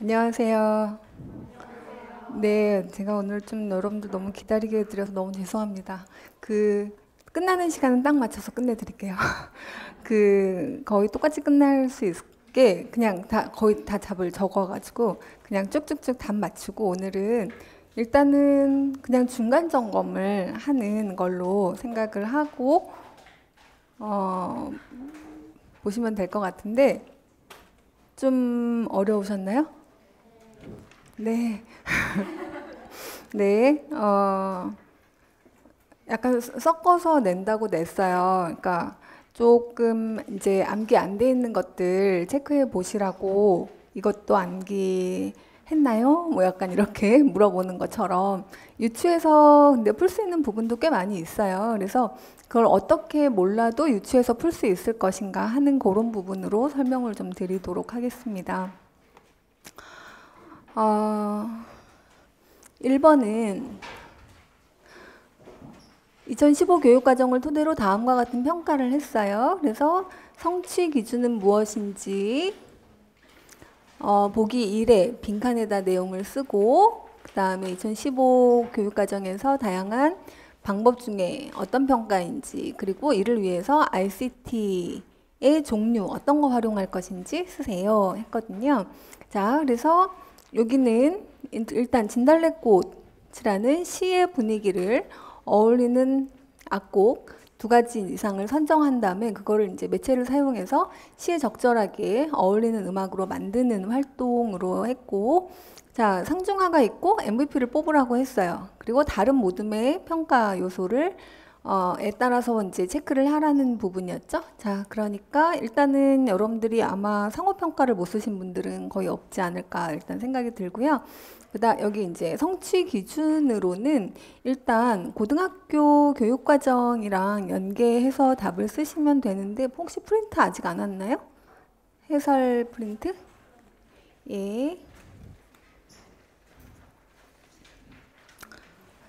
안녕하세요. 네, 제가 오늘 좀 여러분들 너무 기다리게 해드려서 너무 죄송합니다. 끝나는 시간은 딱 맞춰서 끝내드릴게요. 거의 똑같이 끝날 수 있게 그냥 거의 다 답을 적어가지고 그냥 쭉쭉쭉 답 맞추고 오늘은 일단은 그냥 중간 점검을 하는 걸로 생각을 하고, 어, 보시면 될 것 같은데 좀 어려우셨나요? 네. 네, 약간 섞어서 낸다고 냈어요. 그러니까 조금 이제 암기 안 돼 있는 것들 체크해 보시라고 이것도 암기 했나요? 뭐 약간 이렇게 물어보는 것처럼 유추해서 근데 풀 수 있는 부분도 꽤 많이 있어요. 그래서 그걸 어떻게 몰라도 유추해서 풀 수 있을 것인가 하는 그런 부분으로 설명을 좀 드리도록 하겠습니다. 어, 1번은 2015 교육과정을 토대로 다음과 같은 평가를 했어요. 그래서 성취 기준은 무엇인지 보기 1에 빈칸에다 내용을 쓰고 그 다음에 2015 교육과정에서 다양한 방법 중에 어떤 평가인지 그리고 이를 위해서 ICT의 종류 어떤 거 활용할 것인지 쓰세요 했거든요. 자, 그래서 여기는 일단 진달래꽃이라는 시의 분위기를 어울리는 악곡 두 가지 이상을 선정한 다음에 그거를 이제 매체를 사용해서 시에 적절하게 어울리는 음악으로 만드는 활동으로 했고, 자, 상중하가 있고 MVP를 뽑으라고 했어요. 그리고 다른 모둠의 평가 요소를 에 따라서 이제 체크를 하라는 부분이었죠. 자, 그러니까 일단은 여러분들이 아마 상호평가를 못 쓰신 분들은 거의 없지 않을까 일단 생각이 들고요. 그다음 여기 이제 성취 기준으로는 일단 고등학교 교육과정이랑 연계해서 답을 쓰시면 되는데 혹시 프린트 아직 안 왔나요? 해설 프린트? 예.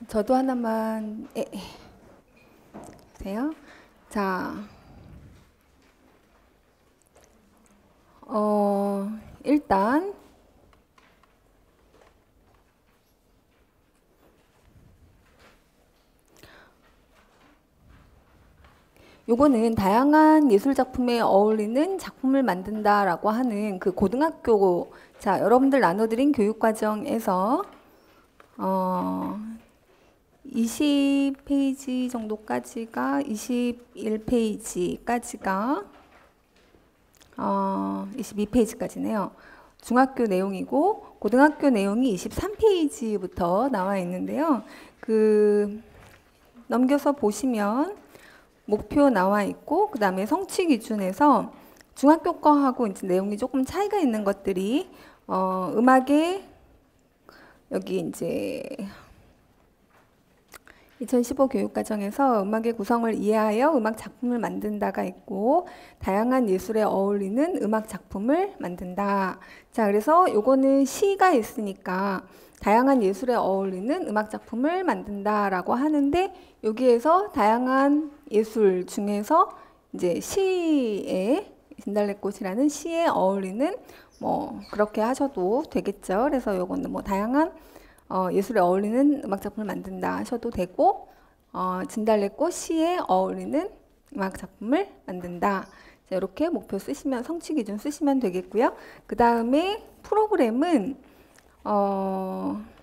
저도 하나만 보세요. 자, 일단 요거는 다양한 예술 작품에 어울리는 작품을 만든다라고 하는 그 고등학교, 자, 여러분들 나눠드린 교육과정에서 20페이지 정도까지가 21페이지까지가 22페이지까지네요. 중학교 내용이고 고등학교 내용이 23페이지부터 나와 있는데요. 넘겨서 보시면 목표 나와 있고 그 다음에 성취 기준에서 중학교 거하고 이제 내용이 조금 차이가 있는 것들이 음악에 여기 이제 2015 교육과정에서 음악의 구성을 이해하여 음악 작품을 만든다가 있고 다양한 예술에 어울리는 음악 작품을 만든다. 자, 그래서 요거는 시가 있으니까 다양한 예술에 어울리는 음악 작품을 만든다라고 하는데 여기에서 다양한 예술 중에서 이제 시에 진달래꽃이라는 시에 어울리는 뭐 그렇게 하셔도 되겠죠. 그래서 요거는 뭐 다양한 예술에 어울리는 음악 작품을 만든다 하셔도 되고 진달래꽃 시에 어울리는 음악 작품을 만든다. 자, 이렇게 목표 쓰시면 성취 기준 쓰시면 되겠고요. 그 다음에 프로그램은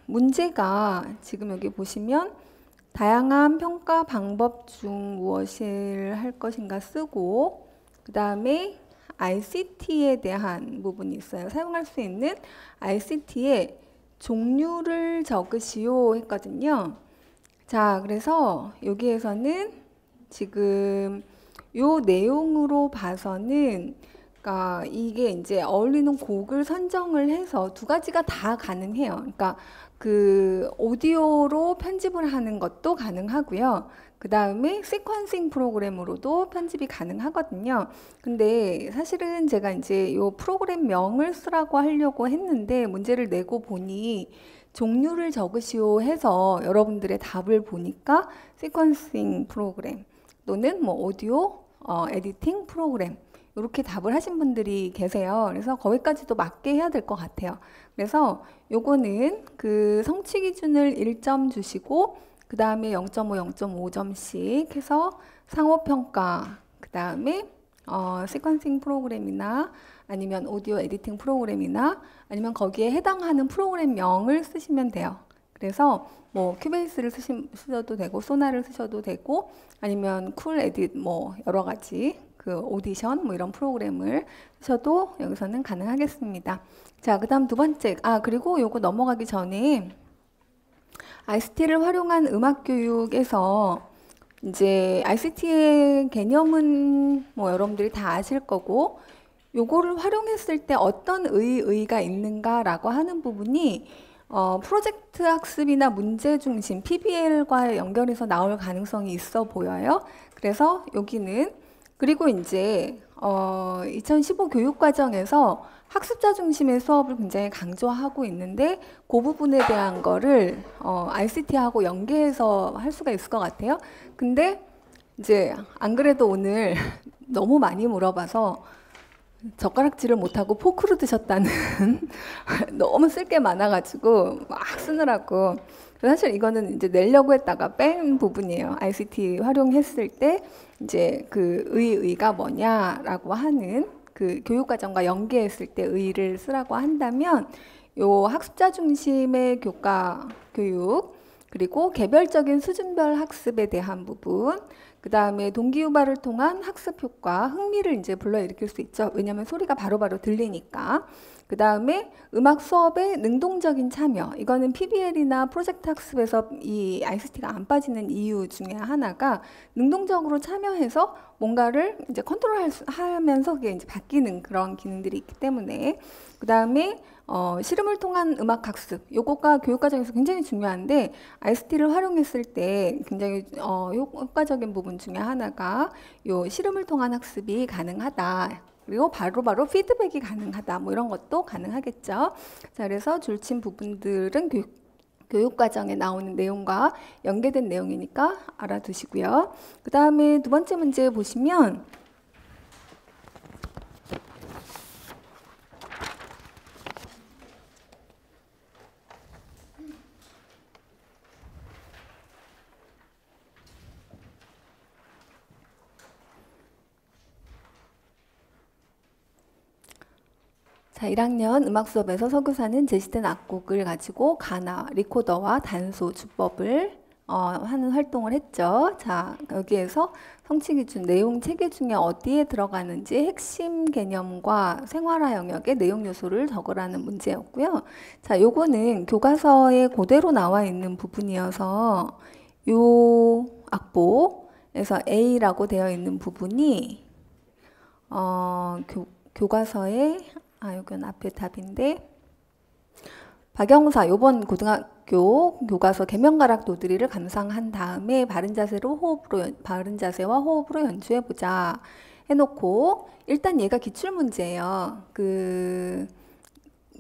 문제가 지금 여기 보시면 다양한 평가 방법 중 무엇을 할 것인가 쓰고 그 다음에 ICT에 대한 부분이 있어요. 사용할 수 있는 ICT의 종류를 적으시오 했거든요. 자, 그래서 여기에서는 지금 요 내용으로 봐서는 그러니까 이게 이제 어울리는 곡을 선정을 해서 두 가지가 다 가능해요. 그러니까 그 오디오로 편집을 하는 것도 가능하고요. 그 다음에 시퀀싱 프로그램으로도 편집이 가능하거든요. 근데 사실은 제가 이제 요 프로그램 명을 쓰라고 하려고 했는데 문제를 내고 보니 종류를 적으시오 해서 여러분들의 답을 보니까 시퀀싱 프로그램 또는 뭐 오디오 에디팅 프로그램 이렇게 답을 하신 분들이 계세요. 그래서 거기까지도 맞게 해야 될 것 같아요. 그래서 요거는 그 성취 기준을 1점 주시고 그 다음에 0.5, 0.5점씩 해서 상호평가, 그 다음에 시퀀싱 프로그램이나 아니면 오디오 에디팅 프로그램이나 아니면 거기에 해당하는 프로그램명을 쓰시면 돼요. 그래서 뭐 큐베이스를 쓰셔도 되고 소나를 쓰셔도 되고 아니면 쿨 에딧 뭐 여러 가지 그 오디션 뭐 이런 프로그램을 쓰셔도 여기서는 가능하겠습니다. 자, 그다음 두 번째. 그리고 요거 넘어가기 전에 ICT를 활용한 음악 교육에서 이제 ICT의 개념은 뭐 여러분들이 다 아실 거고 요거를 활용했을 때 어떤 의의가 있는가라고 하는 부분이 프로젝트 학습이나 문제 중심 PBL과 연결해서 나올 가능성이 있어 보여요. 그래서 여기는 그리고 이제 2015 교육과정에서 학습자 중심의 수업을 굉장히 강조하고 있는데 그 부분에 대한 거를 ICT하고 연계해서 할 수가 있을 것 같아요. 근데 이제 안 그래도 오늘 너무 많이 물어봐서 젓가락질을 못하고 포크로 드셨다는 너무 쓸 게 많아가지고 막 쓰느라고 사실 이거는 이제 내려고 했다가 뺀 부분이에요. ICT 활용했을 때 이제 그 의의가 뭐냐라고 하는 그 교육과정과 연계했을 때 의의를 쓰라고 한다면 요 학습자 중심의 교과 교육 그리고 개별적인 수준별 학습에 대한 부분 그 다음에 동기유발을 통한 학습 효과, 흥미를 이제 불러일으킬 수 있죠. 왜냐하면 소리가 바로바로 들리니까. 그 다음에 음악 수업의 능동적인 참여. 이거는 PBL이나 프로젝트 학습에서 이 ICT가 안 빠지는 이유 중에 하나가 능동적으로 참여해서 뭔가를 이제 컨트롤하면서 그게 이제 바뀌는 그런 기능들이 있기 때문에. 그 다음에 실험을 통한 음악 학습, 요거가 교육과정에서 굉장히 중요한데 ICT를 활용했을 때 굉장히 효과적인 부분 중에 하나가 요 실험을 통한 학습이 가능하다. 그리고 바로바로 피드백이 가능하다. 뭐 이런 것도 가능하겠죠. 자, 그래서 줄친 부분들은 교육과정에 나오는 내용과 연계된 내용이니까 알아두시고요. 그 다음에 두 번째 문제 보시면 자, 1학년 음악 수업에서 서교사는 제시된 악곡을 가지고 가나, 리코더와 단소, 주법을 하는 활동을 했죠. 자, 여기에서 성취 기준 내용 체계 중에 어디에 들어가는지 핵심 개념과 생활화 영역의 내용 요소를 적으라는 문제였고요. 자, 요거는 교과서에 그대로 나와 있는 부분이어서 요 악보에서 A라고 되어 있는 부분이 교과서에 여기는 앞에 답인데 박영사 요번 고등학교 교과서 계명가락 도드리를 감상한 다음에 바른 자세와 호흡으로 연주해 보자 해놓고 일단 얘가 기출 문제예요. 그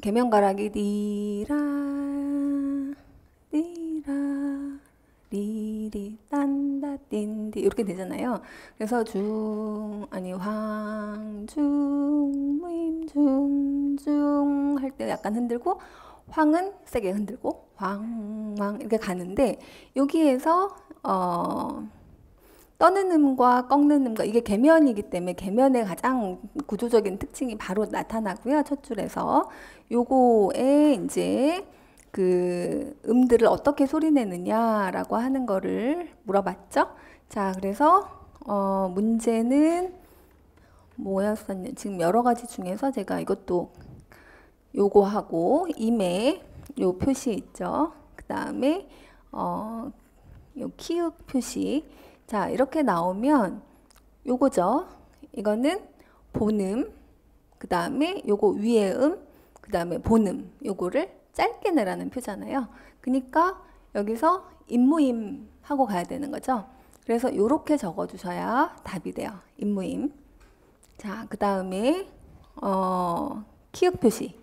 계명가락이 리라 리리 딴다 띵디 이렇게 되잖아요. 그래서 황중 무임 중중 할 때 약간 흔들고 황은 세게 흔들고 황 이렇게 가는데 여기에서 떠는 음과 꺾는 음과 이게 계면이기 때문에 계면의 가장 구조적인 특징이 바로 나타나고요. 첫 줄에서 요거에 이제 그 음들을 어떻게 소리내느냐라고 하는 거를 물어봤죠. 자, 그래서 문제는 뭐였었냐? 지금 여러 가지 중에서 제가 이것도 요거하고 임에 요 표시 있죠. 그 다음에 요 키읔 표시. 자, 이렇게 나오면 요거죠. 이거는 본음. 그 다음에 요거 위에 그 다음에 본음. 요거를 짧게 내라는 표잖아요. 그러니까 여기서 임무임 하고 가야 되는 거죠. 그래서 이렇게 적어주셔야 답이 돼요. 임무임. 자, 그 다음에 키읔 표시.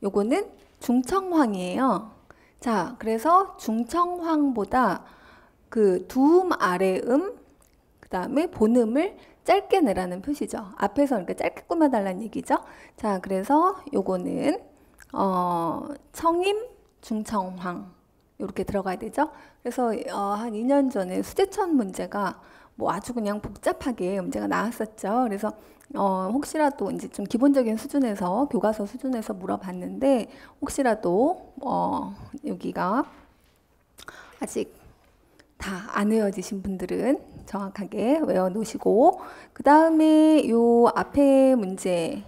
요거는 중청황이에요. 자, 그래서 중청황보다 그 두음 아래 그 다음에 본음을 짧게 내라는 표시죠. 앞에서 이렇게 짧게 꾸며달라는 얘기죠. 자, 그래서 요거는 청임, 중청황 이렇게 들어가야 되죠. 그래서 한 2년 전에 수제천 문제가 뭐 아주 그냥 복잡하게 문제가 나왔었죠. 그래서 혹시라도 이제 좀 기본적인 수준에서 교과서 수준에서 물어봤는데 혹시라도 여기가 아직 다 안 외워지신 분들은 정확하게 외워 놓으시고 그 다음에 요 앞에 문제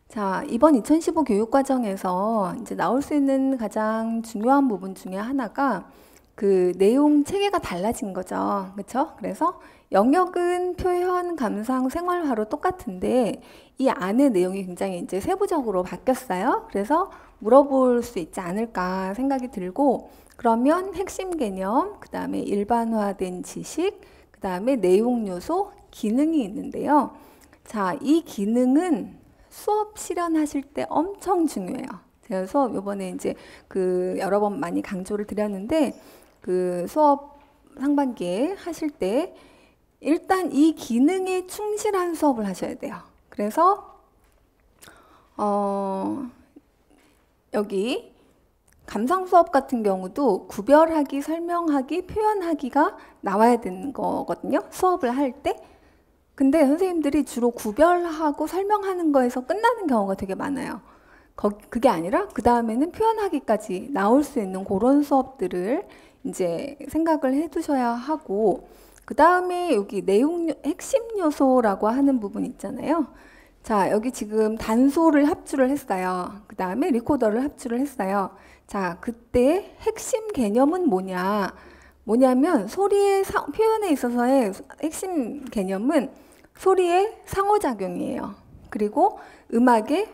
자 이번 2015 교육과정에서 이제 나올 수 있는 가장 중요한 부분 중에 하나가 그 내용 체계가 달라진 거죠. 그렇죠? 그래서 영역은 표현, 감상, 생활화로 똑같은데 이 안에 내용이 굉장히 이제 세부적으로 바뀌었어요. 그래서 물어볼 수 있지 않을까 생각이 들고 그러면 핵심 개념, 그 다음에 일반화된 지식, 그 다음에 내용 요소, 기능이 있는데요. 자, 이 기능은 수업 실현하실 때 엄청 중요해요. 제가 수업 요번에 이제 그 여러 번 많이 강조를 드렸는데 그 수업 상반기에 하실 때 일단 이 기능에 충실한 수업을 하셔야 돼요. 그래서 여기 감상 수업 같은 경우도 구별하기, 설명하기, 표현하기가 나와야 되는 거거든요. 수업을 할 때. 근데 선생님들이 주로 구별하고 설명하는 거에서 끝나는 경우가 되게 많아요. 그게 아니라 그 다음에는 표현하기까지 나올 수 있는 그런 수업들을 이제 생각을 해 두셔야 하고 그 다음에 여기 내용 핵심 요소라고 하는 부분 있잖아요. 자, 여기 지금 단소를 합주를 했어요. 그 다음에 리코더를 합주를 했어요. 자, 그때 핵심 개념은 뭐냐면 소리의 표현에 있어서의 핵심 개념은 소리의 상호작용이에요. 그리고 음악의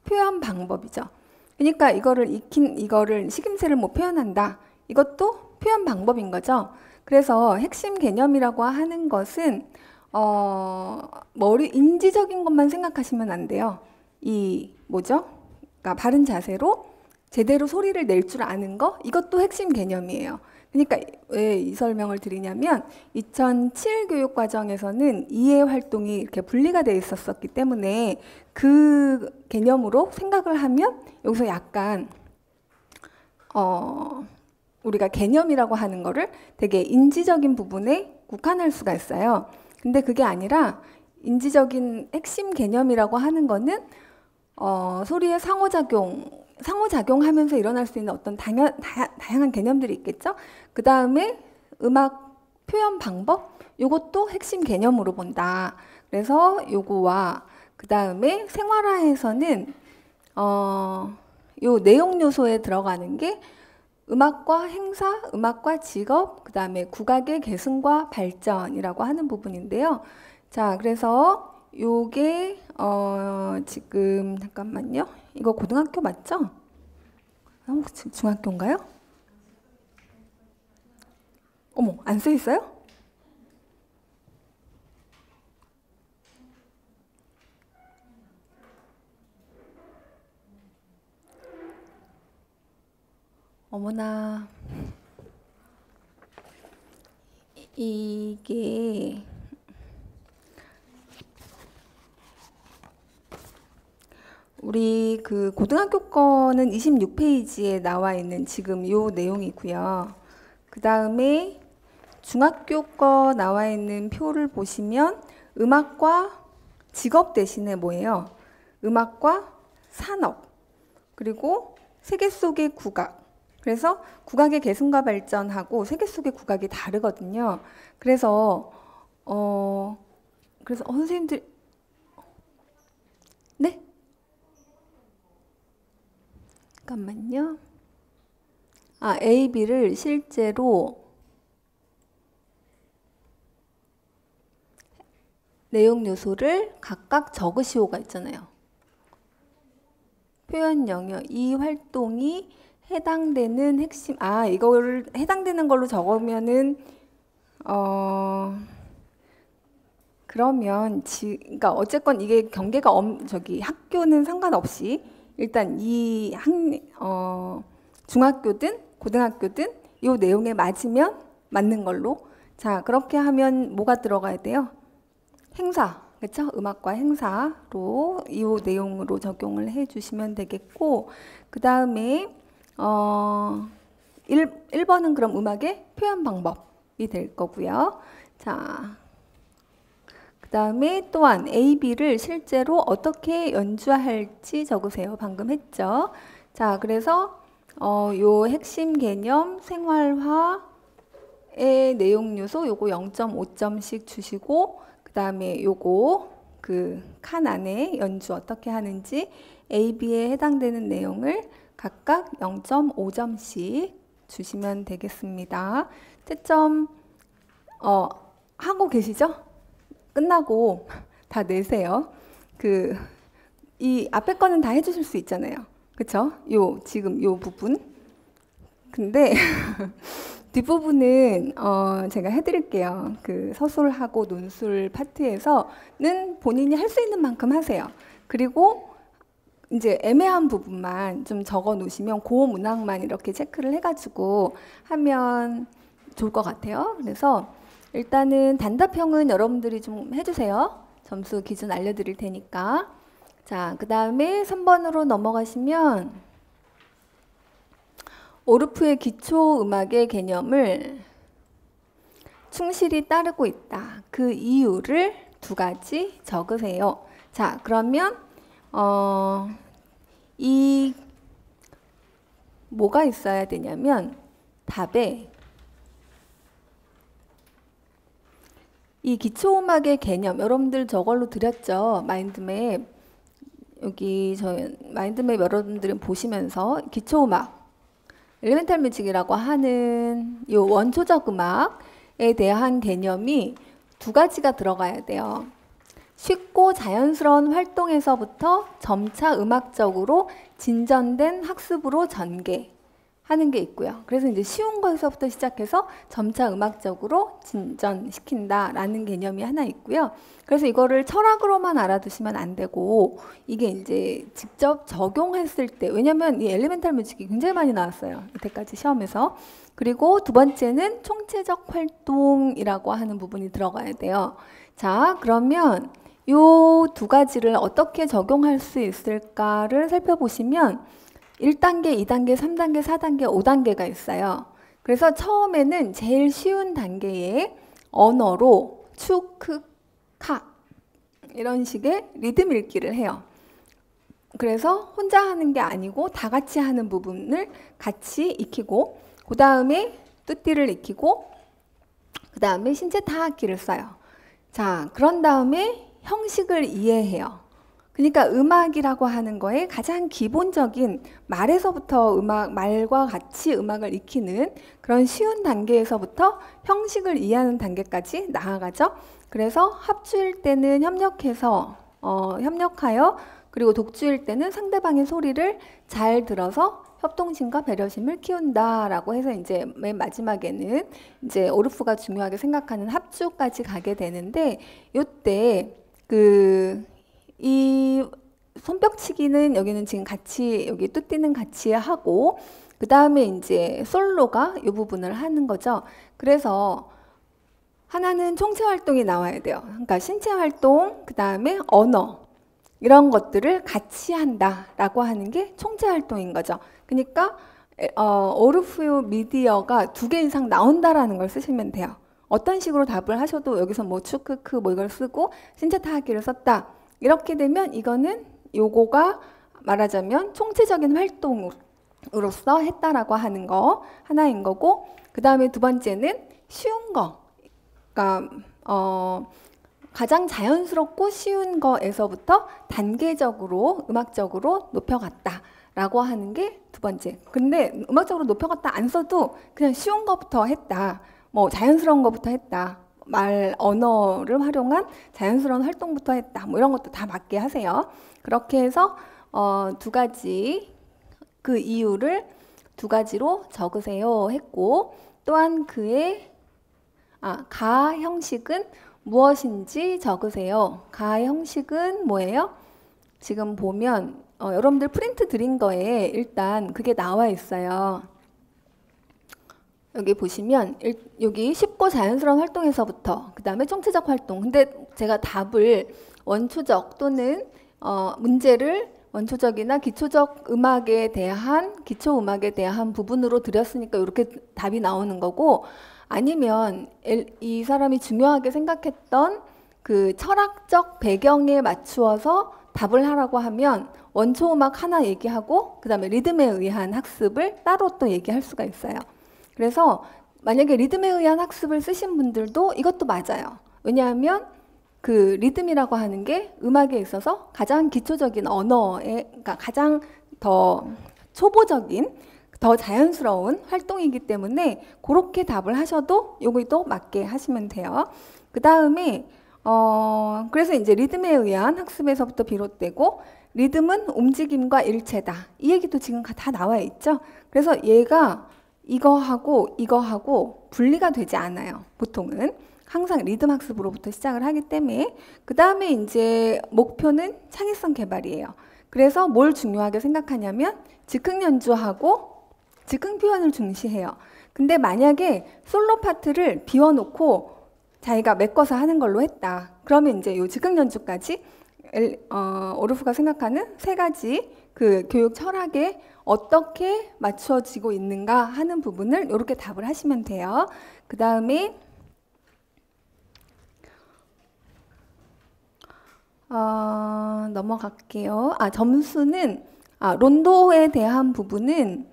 표현 방법이죠. 그러니까 이거를 식임새를 뭐 표현한다. 이것도 표현 방법인 거죠. 그래서 핵심 개념이라고 하는 것은 인지적인 것만 생각하시면 안 돼요. 그러니까 바른 자세로 제대로 소리를 낼 줄 아는 거 이것도 핵심 개념이에요. 그러니까 왜 이 설명을 드리냐면 2007 교육과정에서는 이해 활동이 이렇게 분리가 돼 있었기 때문에 그 개념으로 생각을 하면 여기서 약간 우리가 개념이라고 하는 거를 되게 인지적인 부분에 국한할 수가 있어요. 근데 그게 아니라 인지적인 핵심 개념이라고 하는 거는 소리의 상호작용하면서 일어날 수 있는 어떤 다양한 개념들이 있겠죠. 그 다음에 음악 표현 방법 이것도 핵심 개념으로 본다. 그래서 요거와 그 다음에 생활화에서는 요 내용 요소에 들어가는 게 음악과 행사, 음악과 직업, 그 다음에 국악의 계승과 발전이라고 하는 부분인데요. 자, 그래서 요게 지금 잠깐만요. 이거 고등학교 맞죠? 혹시 중학교인가요? 어머, 안 써 있어요? 어머나. 이게 우리 그 고등학교 거는 26페이지에 나와 있는 지금 요 내용이고요. 그 다음에 중학교 거 나와 있는 표를 보시면 음악과 직업 대신에 뭐예요? 음악과 산업 그리고 세계 속의 국악. 그래서 국악의 계승과 발전하고 세계 속의 국악이 다르거든요. 그래서 선생님들 네? 잠깐만요. A, B를 실제로 내용 요소를 각각 적으시오가 있잖아요. 표현 영역, 이 활동이 해당되는 핵심, 이거를 해당되는 걸로 적으면은, 그러면, 그러니까 어쨌건 이게 경계가 학교는 상관없이, 일단 중학교든 고등학교든 이 내용에 맞으면 맞는 걸로. 자, 그렇게 하면 뭐가 들어가야 돼요? 행사, 그렇죠? 음악과 행사로 이 내용으로 적용을 해주시면 되겠고, 그 다음에 1번은 그럼 음악의 표현 방법이 될 거고요. 자, 그 다음에 또한 A, B를 실제로 어떻게 연주할지 적으세요. 방금 했죠. 자, 그래서 요 핵심 개념 생활화의 내용 요소 요거 0.5점씩 주시고, 그 다음에 요거 그 칸 안에 연주 어떻게 하는지 A, B에 해당되는 내용을 각각 0.5점씩 주시면 되겠습니다. 채점 하고 계시죠? 끝나고 다 내세요. 이 앞에 거는 다 해주실 수 있잖아요. 그쵸? 지금 요 부분. 근데 뒷부분은 제가 해드릴게요. 그 서술하고 논술 파트에서는 본인이 할 수 있는 만큼 하세요. 그리고 이제 애매한 부분만 좀 적어 놓으시면 그 문항만 이렇게 체크를 해가지고 하면 좋을 것 같아요. 그래서 일단은 단답형은 여러분들이 좀 해주세요. 점수 기준 알려드릴 테니까. 자, 그 다음에 3번으로 넘어가시면 오르프의 기초 음악의 개념을 충실히 따르고 있다. 그 이유를 2가지 적으세요. 자, 그러면 이 뭐가 있어야 되냐면 답에 이 기초음악의 개념 여러분들 저걸로 드렸죠. 마인드맵. 여기 저희 마인드맵 여러분들은 보시면서 기초음악 엘리멘탈 뮤직이라고 하는 이 원초적 음악에 대한 개념이 2가지가 들어가야 돼요. 쉽고 자연스러운 활동에서부터 점차 음악적으로 진전된 학습으로 전개하는 게 있고요. 그래서 이제 쉬운 거에서부터 시작해서 점차 음악적으로 진전시킨다라는 개념이 하나 있고요. 그래서 이거를 철학으로만 알아두시면 안 되고 이게 이제 직접 적용했을 때, 왜냐면 이 엘리멘탈 뮤직이 굉장히 많이 나왔어요. 이때까지 시험에서. 그리고 2번째는 총체적 활동이라고 하는 부분이 들어가야 돼요. 자, 그러면 요 2가지를 어떻게 적용할 수 있을까를 살펴보시면 1단계, 2단계, 3단계, 4단계, 5단계가 있어요. 그래서 처음에는 제일 쉬운 단계에 언어로 축, 크, 카 이런 식의 리듬 읽기를 해요. 그래서 혼자 하는 게 아니고 다 같이 하는 부분을 같이 익히고, 그 다음에 뚜띠를 익히고, 그 다음에 신체 타악기를 써요. 자, 그런 다음에 형식을 이해해요. 그러니까 음악이라고 하는 거에 가장 기본적인 말에서부터 말과 같이 음악을 익히는 그런 쉬운 단계에서부터 형식을 이해하는 단계까지 나아가죠. 그래서 합주일 때는 협력하여, 그리고 독주일 때는 상대방의 소리를 잘 들어서 협동심과 배려심을 키운다라고 해서 이제 맨 마지막에는 이제 오르프가 중요하게 생각하는 합주까지 가게 되는데, 요때 이 손뼉치기는 여기는 지금 같이 여기 뚜띠는 같이 하고, 그 다음에 이제 솔로가 이 부분을 하는 거죠. 그래서 하나는 총체 활동이 나와야 돼요. 그러니까 신체 활동, 그 다음에 언어 이런 것들을 같이 한다라고 하는 게 총체 활동인 거죠. 그러니까 오르프 미디어가 2개 이상 나온다라는 걸 쓰시면 돼요. 어떤 식으로 답을 하셔도 여기서 뭐 추크크 뭐 이걸 쓰고 신체 타악기를 썼다. 이렇게 되면 이거는 요거가 말하자면 총체적인 활동으로서 했다라고 하는 거 하나인 거고, 그 다음에 2번째는 쉬운 거. 그러니까 가장 자연스럽고 쉬운 거에서부터 단계적으로 음악적으로 높여갔다라고 하는 게 2번째. 근데 음악적으로 높여갔다 안 써도 그냥 쉬운 거부터 했다. 뭐 자연스러운 거부터 했다. 언어를 활용한 자연스러운 활동부터 했다. 뭐 이런 것도 다 맞게 하세요. 그렇게 해서 2가지 그 이유를 2가지로 적으세요 했고, 또한 그의 가 형식은 무엇인지 적으세요. 가 형식은 뭐예요? 지금 보면 여러분들 프린트 드린 거에 일단 그게 나와 있어요. 여기 보시면 여기 쉽고 자연스러운 활동에서부터 그 다음에 총체적 활동. 근데 제가 답을 원초적 또는 문제를 원초적이나 기초적 음악에 대한 기초 음악에 대한 부분으로 드렸으니까 이렇게 답이 나오는 거고, 아니면 이 사람이 중요하게 생각했던 그 철학적 배경에 맞추어서 답을 하라고 하면 원초 음악 하나 얘기하고 그 다음에 리듬에 의한 학습을 따로 또 얘기할 수가 있어요. 그래서 만약에 리듬에 의한 학습을 쓰신 분들도 이것도 맞아요. 왜냐하면 그 리듬이라고 하는 게 음악에 있어서 가장 기초적인 언어에, 그러니까 가장 더 초보적인, 더 자연스러운 활동이기 때문에 그렇게 답을 하셔도 요것도 맞게 하시면 돼요. 그 다음에 그래서 이제 리듬에 의한 학습에서부터 비롯되고, 리듬은 움직임과 일체다. 이 얘기도 지금 다 나와 있죠. 그래서 얘가 이거하고 분리가 되지 않아요. 보통은 항상 리듬 학습으로부터 시작을 하기 때문에. 그 다음에 이제 목표는 창의성 개발이에요. 그래서 뭘 중요하게 생각하냐면 즉흥 연주하고 즉흥 표현을 중시해요. 근데 만약에 솔로 파트를 비워놓고 자기가 메꿔서 하는 걸로 했다. 그러면 이제 요 즉흥 연주까지 오르프가 생각하는 세 가지 그 교육 철학에 어떻게 맞춰지고 있는가 하는 부분을 이렇게 답을 하시면 돼요. 그 다음에 넘어갈게요. 점수는 론도에 대한 부분은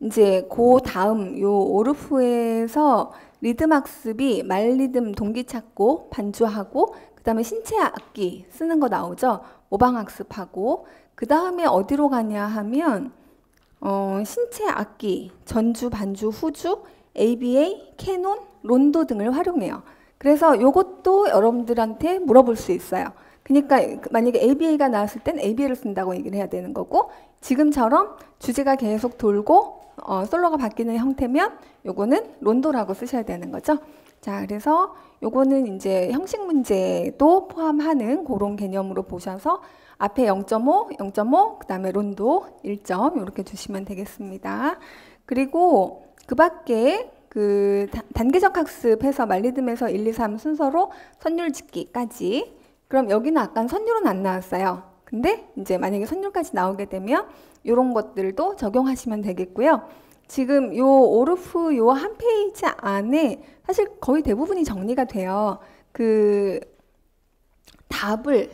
이제 그 다음 요 오르프에서 리듬 학습이 말 리듬 동기 찾고 반주하고 그 다음에 신체 악기 쓰는 거 나오죠. 모방 학습하고 그 다음에 어디로 가냐 하면 신체 악기, 전주, 반주, 후주, ABA, 캐논, 론도 등을 활용해요. 그래서 요것도 여러분들한테 물어볼 수 있어요. 그러니까 만약에 ABA가 나왔을 땐 ABA를 쓴다고 얘기를 해야 되는 거고, 지금처럼 주제가 계속 돌고 솔로가 바뀌는 형태면 요거는 론도라고 쓰셔야 되는 거죠. 자, 그래서 요거는 이제 형식 문제도 포함하는 그런 개념으로 보셔서 앞에 0.5, 0.5, 그 다음에 론도 1점 이렇게 주시면 되겠습니다. 그리고 그 밖에 그 단계적 학습해서 말리듬에서 1, 2, 3 순서로 선율 짓기까지. 그럼 여기는 아까 선율은 안 나왔어요. 근데 이제 만약에 선율까지 나오게 되면 이런 것들도 적용하시면 되겠고요. 지금 요 오르프 요 한 페이지 안에 사실 거의 대부분이 정리가 돼요. 그 답을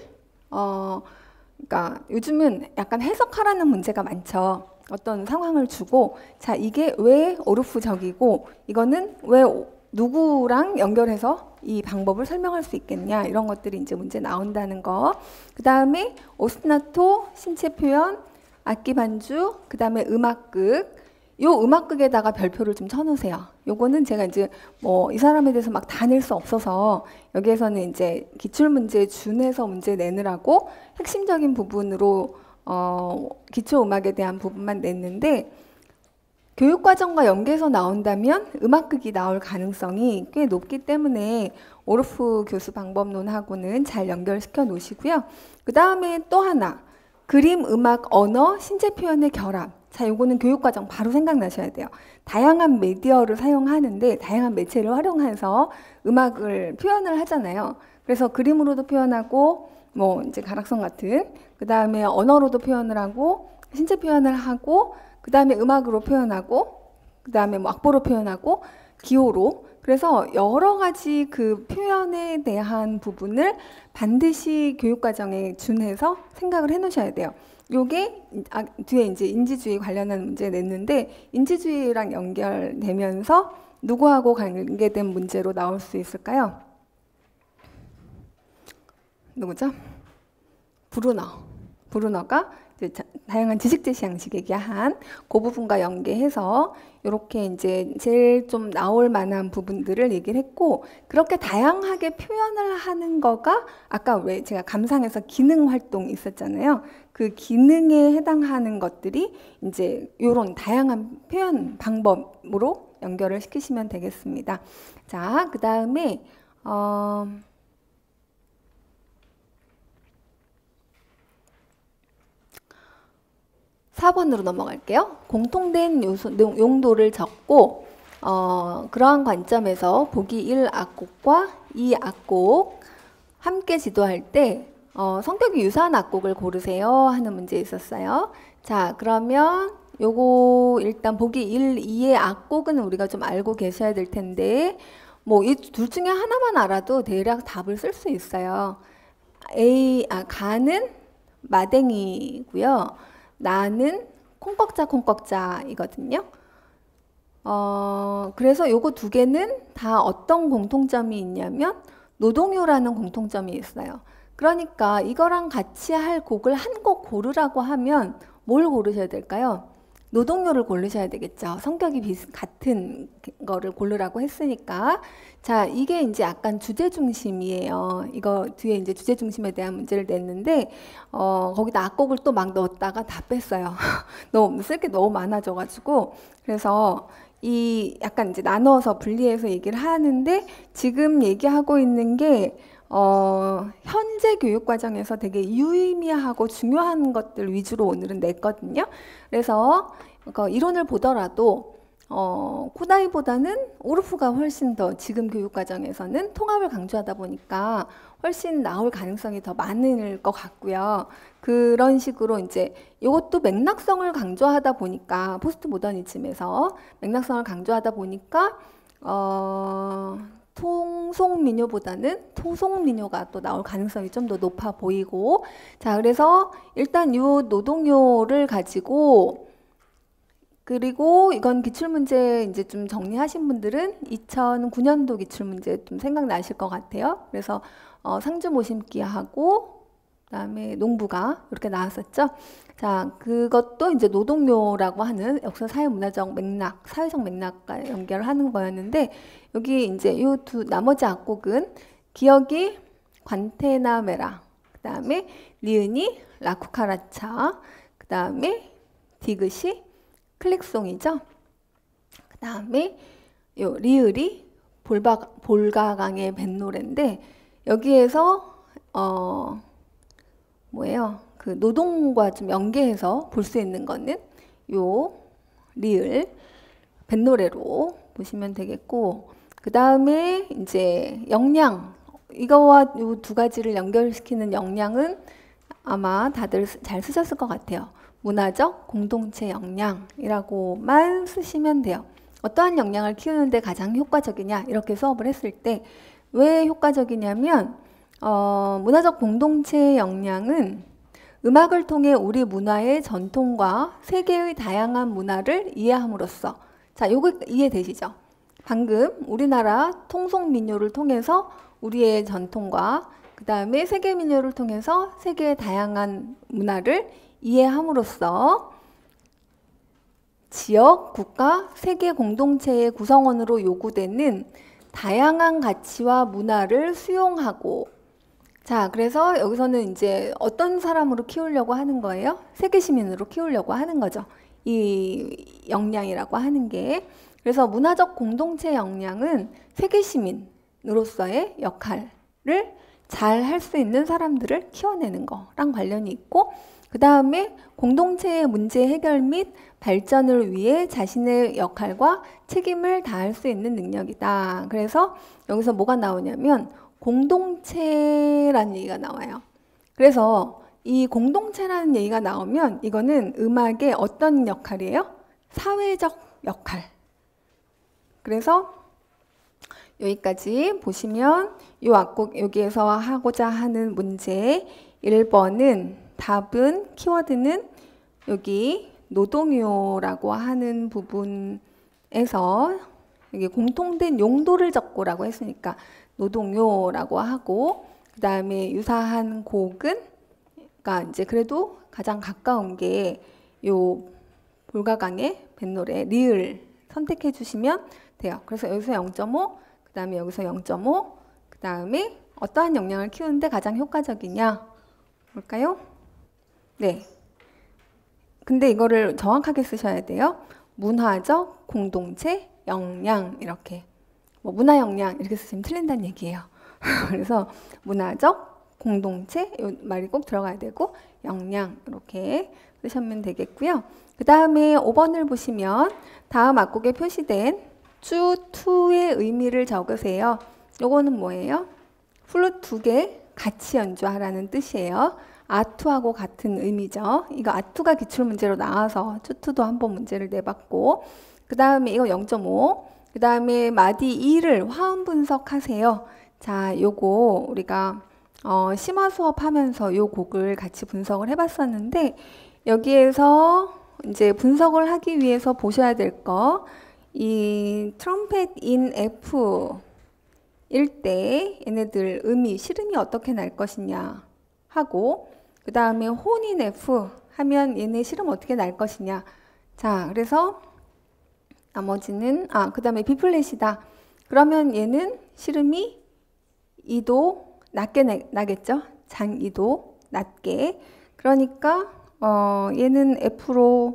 그러니까 요즘은 약간 해석하라는 문제가 많죠. 어떤 상황을 주고 자 이게 왜 오르프적이고 이거는 왜 누구랑 연결해서 이 방법을 설명할 수 있겠냐 이런 것들이 이제 문제 나온다는 거. 그 다음에 오스티나토, 신체 표현, 악기 반주, 그 다음에 음악극. 요 음악극에다가 별표를 좀 쳐놓으세요. 요거는 제가 이제 뭐 이 사람에 대해서 막 다 낼 수 없어서 여기에서는 이제 기출 문제 준해서 문제 내느라고 핵심적인 부분으로 기초 음악에 대한 부분만 냈는데, 교육과정과 연계해서 나온다면 음악극이 나올 가능성이 꽤 높기 때문에 오르프 교수 방법론하고는 잘 연결시켜 놓으시고요. 그 다음에 또 하나, 그림, 음악, 언어, 신체 표현의 결합. 자, 요거는 교육과정 바로 생각나셔야 돼요. 다양한 미디어를 사용하는데 다양한 매체를 활용해서 음악을 표현을 하잖아요. 그래서 그림으로도 표현하고 뭐 이제 가락성 같은, 그 다음에 언어로도 표현을 하고 신체 표현을 하고 그 다음에 음악으로 표현하고 그 다음에 뭐 악보로 표현하고 기호로. 그래서 여러 가지 그 표현에 대한 부분을 반드시 교육과정에 준해서 생각을 해 놓으셔야 돼요. 요게 뒤에 이제 인지주의 관련한 문제 냈는데, 인지주의랑 연결되면서 누구하고 관계된 문제로 나올 수 있을까요? 누구죠? 브루너가 이제 다양한 지식 제시 양식 얘기한 그 부분과 연계해서 이렇게 이제 제일 좀 나올 만한 부분들을 얘기를 했고, 그렇게 다양하게 표현을 하는 거가 아까 왜 제가 감상에서 기능 활동 있었잖아요. 그 기능에 해당하는 것들이 이제 이런 다양한 표현 방법으로 연결을 시키시면 되겠습니다. 자, 그 다음에 4번으로 넘어갈게요. 공통된 용도를 적고 그러한 관점에서 보기 1 악곡과 2 악곡 함께 지도할 때 성격이 유사한 악곡을 고르세요 하는 문제 있었어요. 자, 그러면 요거 일단 보기 1, 2의 악곡은 우리가 좀 알고 계셔야 될 텐데 뭐 이 둘 중에 하나만 알아도 대략 답을 쓸 수 있어요. 가는 마댕이고요. 나는 콩꺽자이거든요. 그래서 요거 두 개는 다 어떤 공통점이 있냐면 노동요라는 공통점이 있어요. 그러니까 이거랑 같이 할 곡을 한 곡 고르라고 하면 뭘 고르셔야 될까요? 노동요를 고르셔야 되겠죠. 성격이 같은 거를 고르라고 했으니까. 자, 이게 이제 약간 주제 중심이에요. 이거 뒤에 이제 주제 중심에 대한 문제를 냈는데, 거기다 악곡을 또 막 넣었다가 다 뺐어요. 너무 쓸 게 너무 많아져가지고. 그래서 이 약간 이제 나눠서 분리해서 얘기를 하는데, 지금 얘기하고 있는 게, 현재 교육과정에서 되게 유의미하고 중요한 것들 위주로 오늘은 냈거든요. 그래서 이론을 보더라도 코다이보다는 오르프가 훨씬 더 지금 교육과정에서는 통합을 강조하다 보니까 훨씬 나올 가능성이 더 많을 것 같고요. 그런 식으로 이제 이것도 맥락성을 강조하다 보니까 포스트 모더니즘에서 맥락성을 강조하다 보니까 통속민요보다는 토속민요가 또 나올 가능성이 좀 더 높아 보이고, 자, 그래서 일단 이 노동요를 가지고, 그리고 이건 기출문제 이제 좀 정리하신 분들은 2009년도 기출문제 좀 생각나실 것 같아요. 그래서 상주 모심기하고 그다음에 농부가 이렇게 나왔었죠. 자, 그것도 이제 노동요라고 하는 역사 사회문화적 맥락, 사회적 맥락과 연결하는 거였는데, 여기 이제 이 두 나머지 악곡은 기억이 관테나메라, 그 다음에 리은이 라쿠카라차, 그 다음에 디귿이 클릭송이죠. 그 다음에 요 리을이 볼가강의 뱃노래인데, 여기에서 뭐예요? 그 노동과 좀 연계해서 볼 수 있는 거는 요 리을 뱃노래로 보시면 되겠고, 그 다음에 이제 역량, 이거와 요 두 가지를 연결시키는 역량은 아마 다들 잘 쓰셨을 것 같아요. 문화적 공동체 역량이라고만 쓰시면 돼요. 어떠한 역량을 키우는데 가장 효과적이냐 이렇게 수업을 했을 때 왜 효과적이냐면 문화적 공동체 역량은 음악을 통해 우리 문화의 전통과 세계의 다양한 문화를 이해함으로써, 자, 요거 이해되시죠? 방금 우리나라 통속민요를 통해서 우리의 전통과 그 다음에 세계민요를 통해서 세계의 다양한 문화를 이해함으로써 지역, 국가, 세계 공동체의 구성원으로 요구되는 다양한 가치와 문화를 수용하고, 자, 그래서 여기서는 이제 어떤 사람으로 키우려고 하는 거예요? 세계 시민으로 키우려고 하는 거죠. 이 역량이라고 하는 게. 그래서 문화적 공동체 역량은 세계 시민으로서의 역할을 잘 할 수 있는 사람들을 키워내는 거랑 관련이 있고, 그 다음에 공동체의 문제 해결 및 발전을 위해 자신의 역할과 책임을 다할 수 있는 능력이다. 그래서 여기서 뭐가 나오냐면 공동체라는 얘기가 나와요. 그래서 이 공동체라는 얘기가 나오면 이거는 음악의 어떤 역할이에요? 사회적 역할. 그래서 여기까지 보시면 이 악곡 여기에서 하고자 하는 문제 1번은 답은 키워드는 여기 노동요라고 하는 부분에서 여기 공통된 용도를 적고라고 했으니까 노동요라고 하고, 그 다음에 유사한 곡은 그러니까 이제 그래도 가장 가까운 게 요 볼가강의 뱃노래 리을 선택해 주시면 돼요. 그래서 여기서 0.5, 그 다음에 여기서 0.5, 그 다음에 어떠한 역량을 키우는데 가장 효과적이냐 볼까요? 네. 근데 이거를 정확하게 쓰셔야 돼요. 문화적 공동체 역량 이렇게. 뭐 문화 역량 이렇게 쓰시면 틀린다는 얘기예요. 그래서 문화적 공동체 이 말이 꼭 들어가야 되고 역량 이렇게 쓰시면 되겠고요. 그 다음에 5번을 보시면 다음 악곡에 표시된 주 2의 의미를 적으세요. 요거는 뭐예요? 플루트 2개 같이 연주하라는 뜻이에요. 아2하고 같은 의미죠. 이거 아2가 기출문제로 나와서 주2도 한번 문제를 내봤고, 그 다음에 이거 0.5, 그 다음에 마디 2를 화음 분석하세요. 자, 요거 우리가 심화 수업하면서 요 곡을 같이 분석을 해봤었는데, 여기에서 이제 분석을 하기 위해서 보셔야 될 거, 이 트럼펫 인 F 일 때 얘네들 음이 실음이 어떻게 날 것이냐 하고, 그 다음에 혼인 F 하면 얘네 실음 어떻게 날 것이냐. 자, 그래서 나머지는 그 다음에 B 플랫이다. 그러면 얘는 실음이 2도 낮게 나겠죠. 장 2도 낮게. 그러니까 얘는 F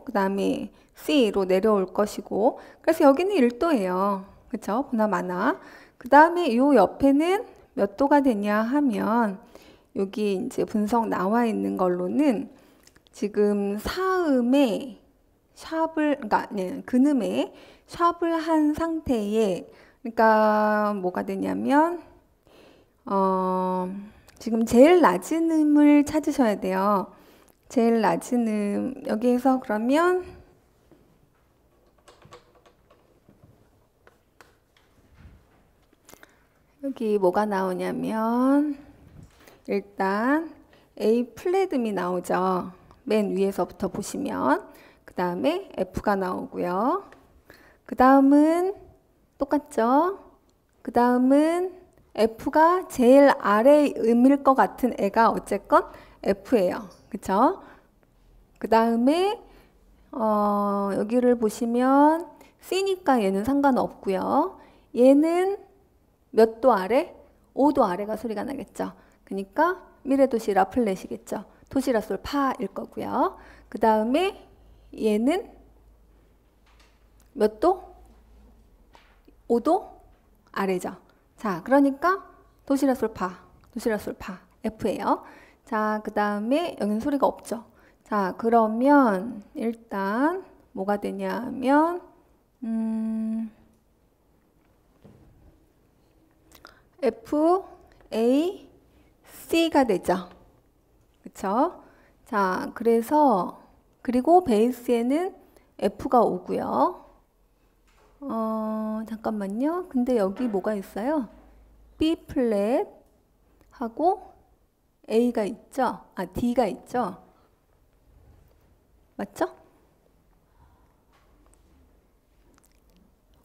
그 다음에 C로 내려올 것이고, 그래서 여기는 1도예요. 그쵸? 보나마나. 그 다음에 요 옆에는 몇 도가 되냐 하면, 여기 이제 분석 나와 있는 걸로는 지금 사음에 샵을, 그러니까 근음에 샵을 한 상태에, 그러니까 뭐가 되냐면 지금 제일 낮은 음을 찾으셔야 돼요. 제일 낮은 음, 여기에서 그러면 여기 뭐가 나오냐면 일단 A 플랫음이 나오죠. 맨 위에서부터 보시면. 그 다음에 F가 나오고요. 그 다음은 똑같죠. 그 다음은 F가 제일 아래 음일 것 같은 애가 어쨌건 F예요. 그쵸? 그 다음에 여기를 보시면 C니까 얘는 상관없고요. 얘는 몇 도 아래? 5도 아래가 소리가 나겠죠. 그러니까 미레도시 라플렛이겠죠. 도시라솔 파일 거고요. 그 다음에 얘는 몇 도? 5도 아래죠. 자, 그러니까 도시라솔 파 F예요. 자, 그 다음에 여기는 소리가 없죠. 자, 그러면 일단 뭐가 되냐면 F, A, C가 되죠. 그쵸? 자, 그래서 그리고 베이스에는 F가 오고요. 잠깐만요. 근데 여기 뭐가 있어요? B 플랫 하고 A가 있죠? D가 있죠? 맞죠?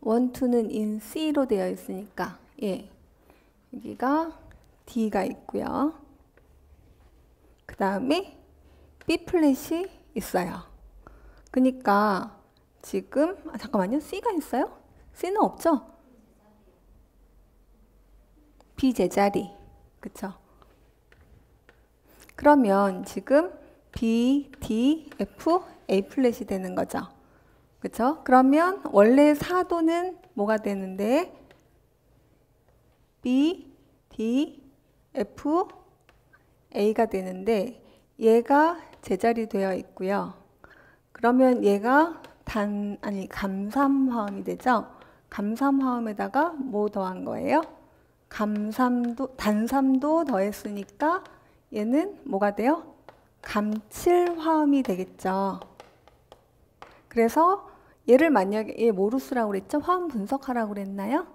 1, 2는 in C로 되어 있으니까, 예. 여기가 D가 있고요. 그 다음에 B 플랫이 있어요. 그러니까 지금 잠깐만요. C가 있어요? C는 없죠? B 제자리. 그쵸? 그러면 지금 B, D, F, A 플랫이 되는 거죠. 그쵸? 그러면 원래 4도는 뭐가 되는데 B, D, F, A가 되는데 얘가 제자리 되어 있고요. 그러면 얘가 감삼화음이 되죠. 감삼화음에다가 뭐 더한 거예요? 단삼도 더했으니까 얘는 뭐가 돼요? 감칠화음이 되겠죠. 그래서 얘를 만약에 얘 모르스라고 그랬죠? 화음 분석하라고 그랬나요?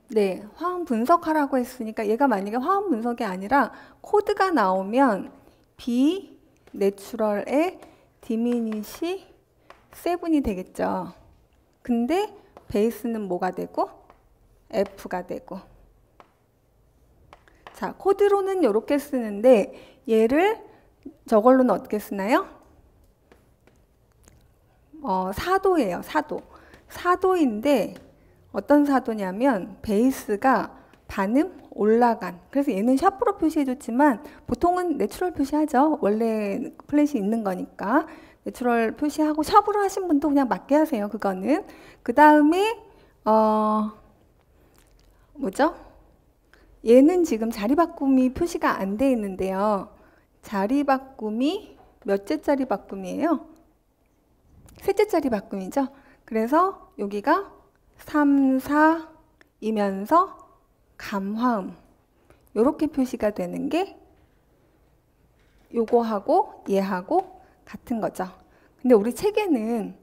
네, 화음 분석하라고 했으니까 얘가 만약에 화음 분석이 아니라 코드가 나오면 B 내추럴의 디미니시 세븐이 되겠죠. 근데 베이스는 뭐가 되고 F가 되고. 자, 코드로는 이렇게 쓰는데 얘를 저걸로는 어떻게 쓰나요? 4도예요. 4도. 4도인데 어떤 4도냐면 베이스가 반음 올라간. 그래서 얘는 샤프로 표시해줬지만 보통은 내추럴 표시하죠. 원래 플랫이 있는 거니까. 내추럴 표시하고 샵으로 하신 분도 그냥 맞게 하세요. 그거는. 그 다음에 뭐죠? 얘는 지금 자리 바꿈이 표시가 안 돼 있는데요. 자리 바꿈이 몇째 자리 바꿈이에요? 셋째 자리 바꿈이죠. 그래서 여기가 3, 4이면서 감화음 이렇게 표시가 되는 게 요거하고 얘하고 같은 거죠. 근데 우리 책에는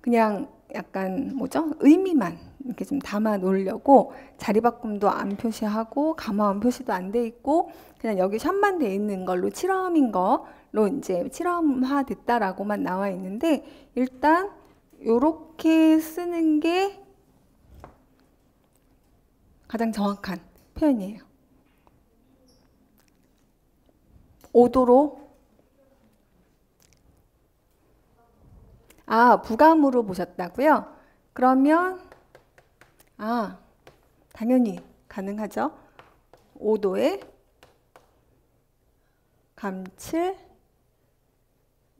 그냥 약간 뭐죠? 의미만 이렇게 좀 담아 놓으려고 자리바꿈도 안 표시하고 감화음 표시도 안 돼 있고 그냥 여기 샵만 돼 있는 걸로 칠화음인 거로 이제 칠화음화 됐다라고만 나와 있는데 일단 요렇게 쓰는 게 가장 정확한 표현이에요. 5도로 부감으로 보셨다고요? 그러면 당연히 가능하죠. 5도에 감7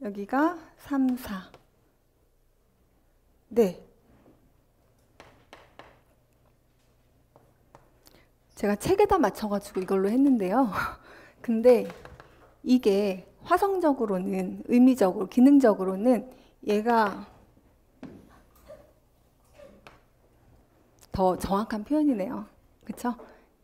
여기가 3, 4 네. 제가 책에다 맞춰가지고 이걸로 했는데요. 근데 이게 화성적으로는 의미적으로 기능적으로는 얘가 더 정확한 표현이네요. 그쵸?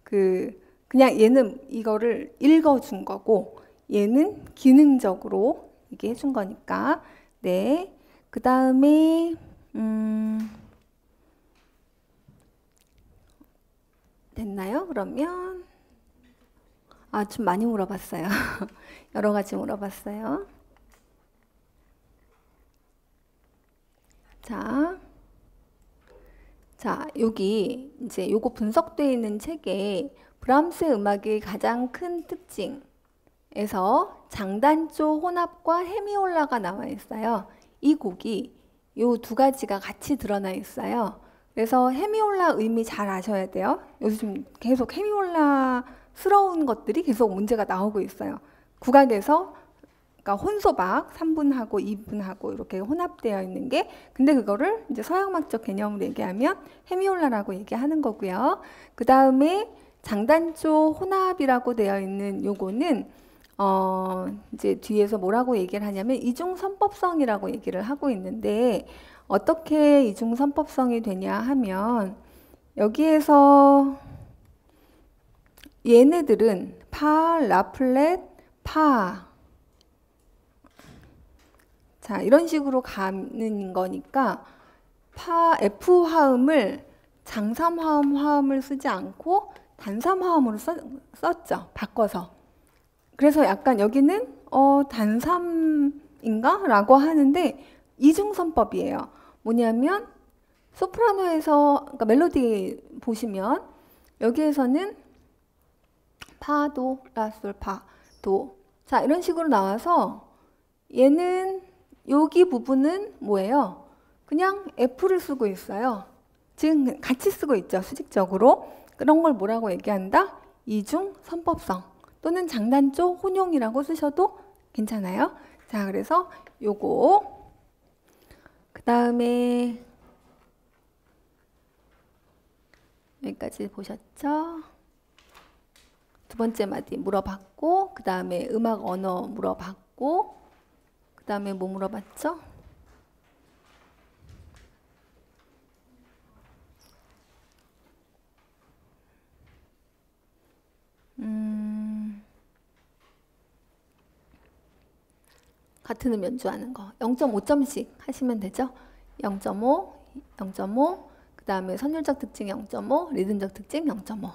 그냥 얘는 이거를 읽어준 거고 얘는 기능적으로 이게 해준 거니까 네. 그 다음에 됐나요? 그러면 좀 많이 물어봤어요. 여러 가지 물어봤어요. 자, 여기 이제 요거 분석되어 있는 책에 브람스의 음악의 가장 큰 특징에서 장단조 혼합과 헤미올라가 나와 있어요. 이 곡이 요 두 가지가 같이 드러나 있어요. 그래서 헤미올라 의미 잘 아셔야 돼요. 요즘 계속 헤미올라스러운 것들이 계속 문제가 나오고 있어요. 국악에서 그러니까 혼소박 3분하고 2분하고 이렇게 혼합되어 있는 게 근데 그거를 이제 서양음악적 개념으로 얘기하면 헤미올라라고 얘기하는 거고요. 그 다음에 장단조 혼합이라고 되어 있는 요거는 이제 뒤에서 뭐라고 얘기를 하냐면 이중선법성이라고 얘기를 하고 있는데 어떻게 이중선법성이 되냐 하면 여기에서 얘네들은 파, 라플렛, 파 자, 이런 식으로 가는 거니까 F 화음을 장삼화음 화음을 쓰지 않고 단삼화음으로 썼죠. 바꿔서. 그래서 약간 여기는 단삼인가? 라고 하는데 이중선법이에요. 뭐냐면 소프라노에서 그러니까 멜로디 보시면 여기에서는 파도, 라솔, 파, 도. 자, 이런 식으로 나와서 얘는 여기 부분은 뭐예요? 그냥 F를 쓰고 있어요. 지금 같이 쓰고 있죠. 수직적으로. 그런 걸 뭐라고 얘기한다? 이중선법성 또는 장단조 혼용이라고 쓰셔도 괜찮아요. 자, 그래서 요거 그 다음에 여기까지 보셨죠? 두 번째 마디 물어봤고 그 다음에 음악 언어 물어봤고 그 다음에 뭐 물어봤죠? 같은 음 연주하는 거 0.5점씩 하시면 되죠. 0.5, 0.5, 그 다음에 선율적 특징 0.5, 리듬적 특징 0.5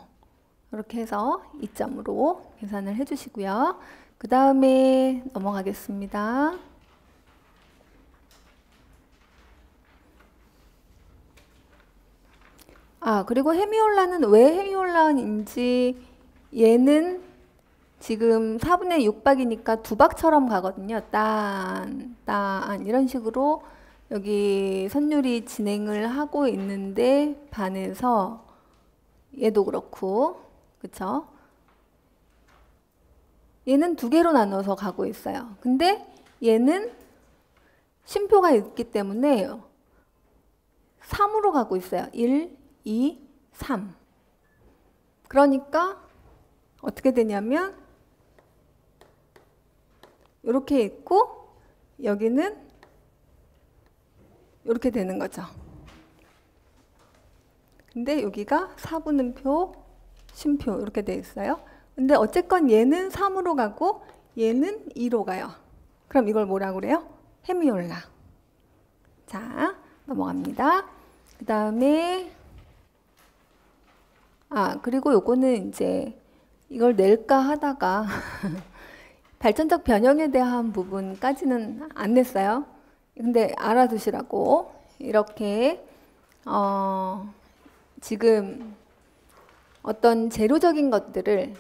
이렇게 해서 2점으로 계산을 해주시고요. 그 다음에 넘어가겠습니다. 그리고 헤미올라는 왜 헤미올라인지 얘는 지금 4분의 6박이니까 두박처럼 가거든요. 딴, 이런 식으로 여기 선율이 진행을 하고 있는데 반해서 얘도 그렇고, 그쵸? 얘는 두 개로 나눠서 가고 있어요. 근데 얘는 쉼표가 있기 때문에 3으로 가고 있어요. 1, 2, 3. 그러니까 어떻게 되냐면 이렇게 있고 여기는 이렇게 되는 거죠. 근데 여기가 4분음표, 쉼표 이렇게 돼 있어요. 근데 어쨌건 얘는 3으로 가고 얘는 2로 가요. 그럼 이걸 뭐라고 그래요? 헤미올라. 자, 넘어갑니다. 그 다음에 그리고 요거는 이제 이걸 낼까 하다가 발전적 변형에 대한 부분까지는 안 냈어요. 근데 알아두시라고 이렇게 지금 어떤 재료적인 것들을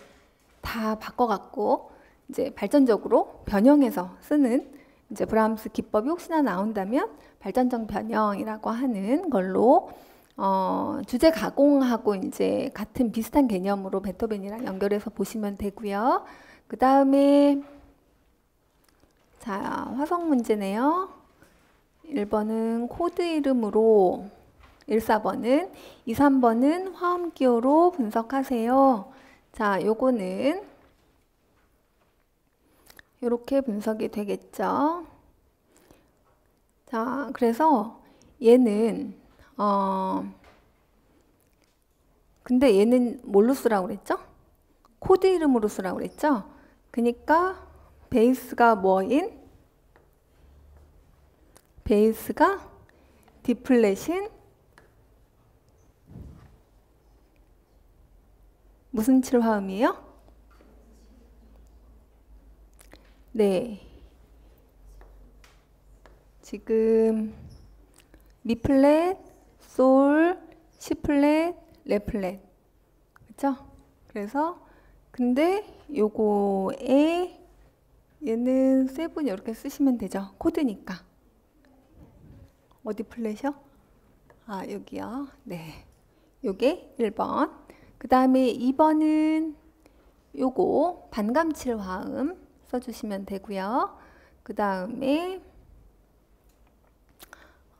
다 바꿔갖고 이제 발전적으로 변형해서 쓰는 이제 브라함스 기법이 혹시나 나온다면 발전적 변형이라고 하는 걸로 주제 가공하고 이제 같은 비슷한 개념으로 베토벤이랑 연결해서 보시면 되고요. 그 다음에 자, 화성 문제네요. 1번은 코드 이름으로 4번은 3번은 화음 기호로 분석하세요. 자, 요거는 이렇게 분석이 되겠죠. 자, 그래서 얘는 근데 얘는 뭘로 쓰라고 그랬죠? 코드 이름으로 쓰라고 그랬죠? 그러니까 베이스가 뭐인? 베이스가 디플렛인 무슨 칠화음이에요? 네. 지금 미플랫, 솔, 시플랫, 레플랫. 그렇죠? 그래서 근데 요거에 얘는 세븐 이렇게 쓰시면 되죠. 코드니까. 어디 플랫이요? 여기요. 네. 요게 1번. 그 다음에 2번은 요거 반감칠 화음 써주시면 되고요. 그 다음에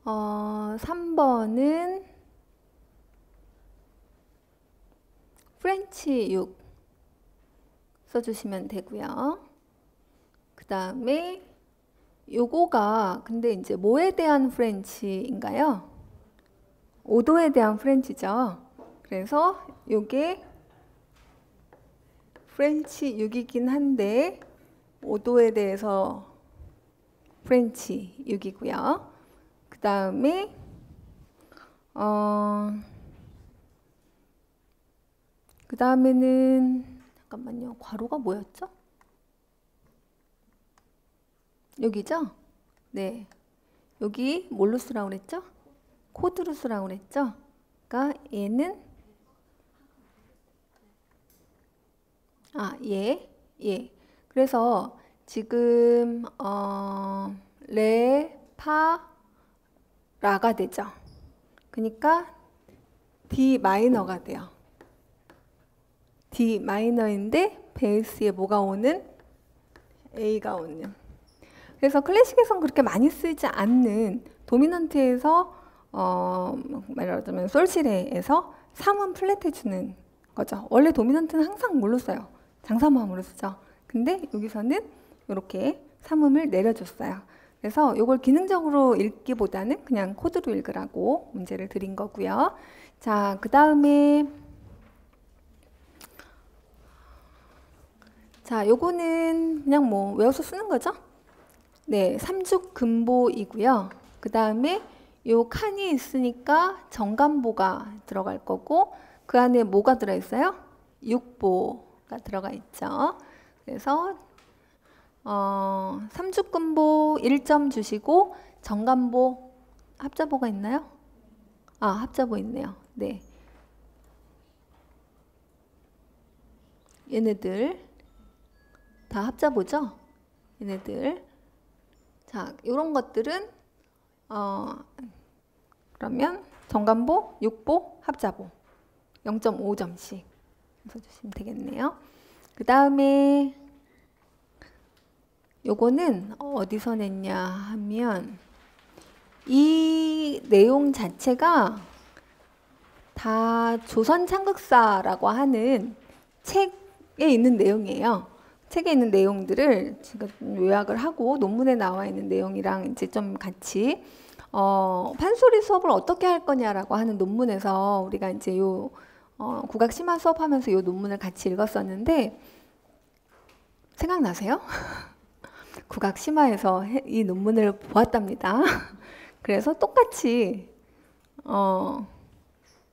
3번은 프렌치 6 써주시면 되고요. 그 다음에 요거가 근데 이제 뭐에 대한 프렌치인가요? 5도에 대한 프렌치죠. 그래서 요게 프렌치 6이긴 한데 5도에 대해서 프렌치 6이고요. 그 다음에 그 다음에는 잠깐만요. 괄호가 뭐였죠? 여기죠? 네. 여기 뭘로 쓰라고 그랬죠? 코드로 쓰라고 그랬죠? 그러니까 얘는 예. 그래서 지금 레, 파, 라가 되죠. 그러니까 D 마이너가 돼요. D 마이너인데 베이스에 뭐가 오는? A가 오는. 그래서 클래식에선 그렇게 많이 쓰지 않는 도미넌트에서 말하자면 솔시레에서 3은 플랫해주는 거죠. 원래 도미넌트는 항상 뭘로 써요? 장삼음으로 쓰죠. 근데 여기서는 이렇게 3음을 내려줬어요. 그래서 이걸 기능적으로 읽기보다는 그냥 코드로 읽으라고 문제를 드린 거고요. 자, 그 다음에 자, 요거는 그냥 뭐 외워서 쓰는 거죠. 네, 삼죽금보이고요. 그 다음에 요 칸이 있으니까 정간보가 들어갈 거고 그 안에 뭐가 들어있어요? 육보가 들어가 있죠. 그래서 삼죽금보 1점 주시고 정간보 합자보가 있나요? 합자보 있네요. 네. 얘네들 다 합자보죠? 얘네들. 자, 이런 것들은 그러면 정간보, 육보, 합자보 0.5점씩 써주시면 되겠네요. 그 다음에 요거는 어디서 냈냐 하면 이 내용 자체가 다 조선창극사라고 하는 책에 있는 내용이에요. 책에 있는 내용들을 지금 요약을 하고 논문에 나와 있는 내용이랑 이제 좀 같이 판소리 수업을 어떻게 할 거냐라고 하는 논문에서 우리가 이제 국악 심화 수업하면서 요 논문을 같이 읽었었는데 생각나세요? 국악 심화에서 이 논문을 보았답니다. 그래서 똑같이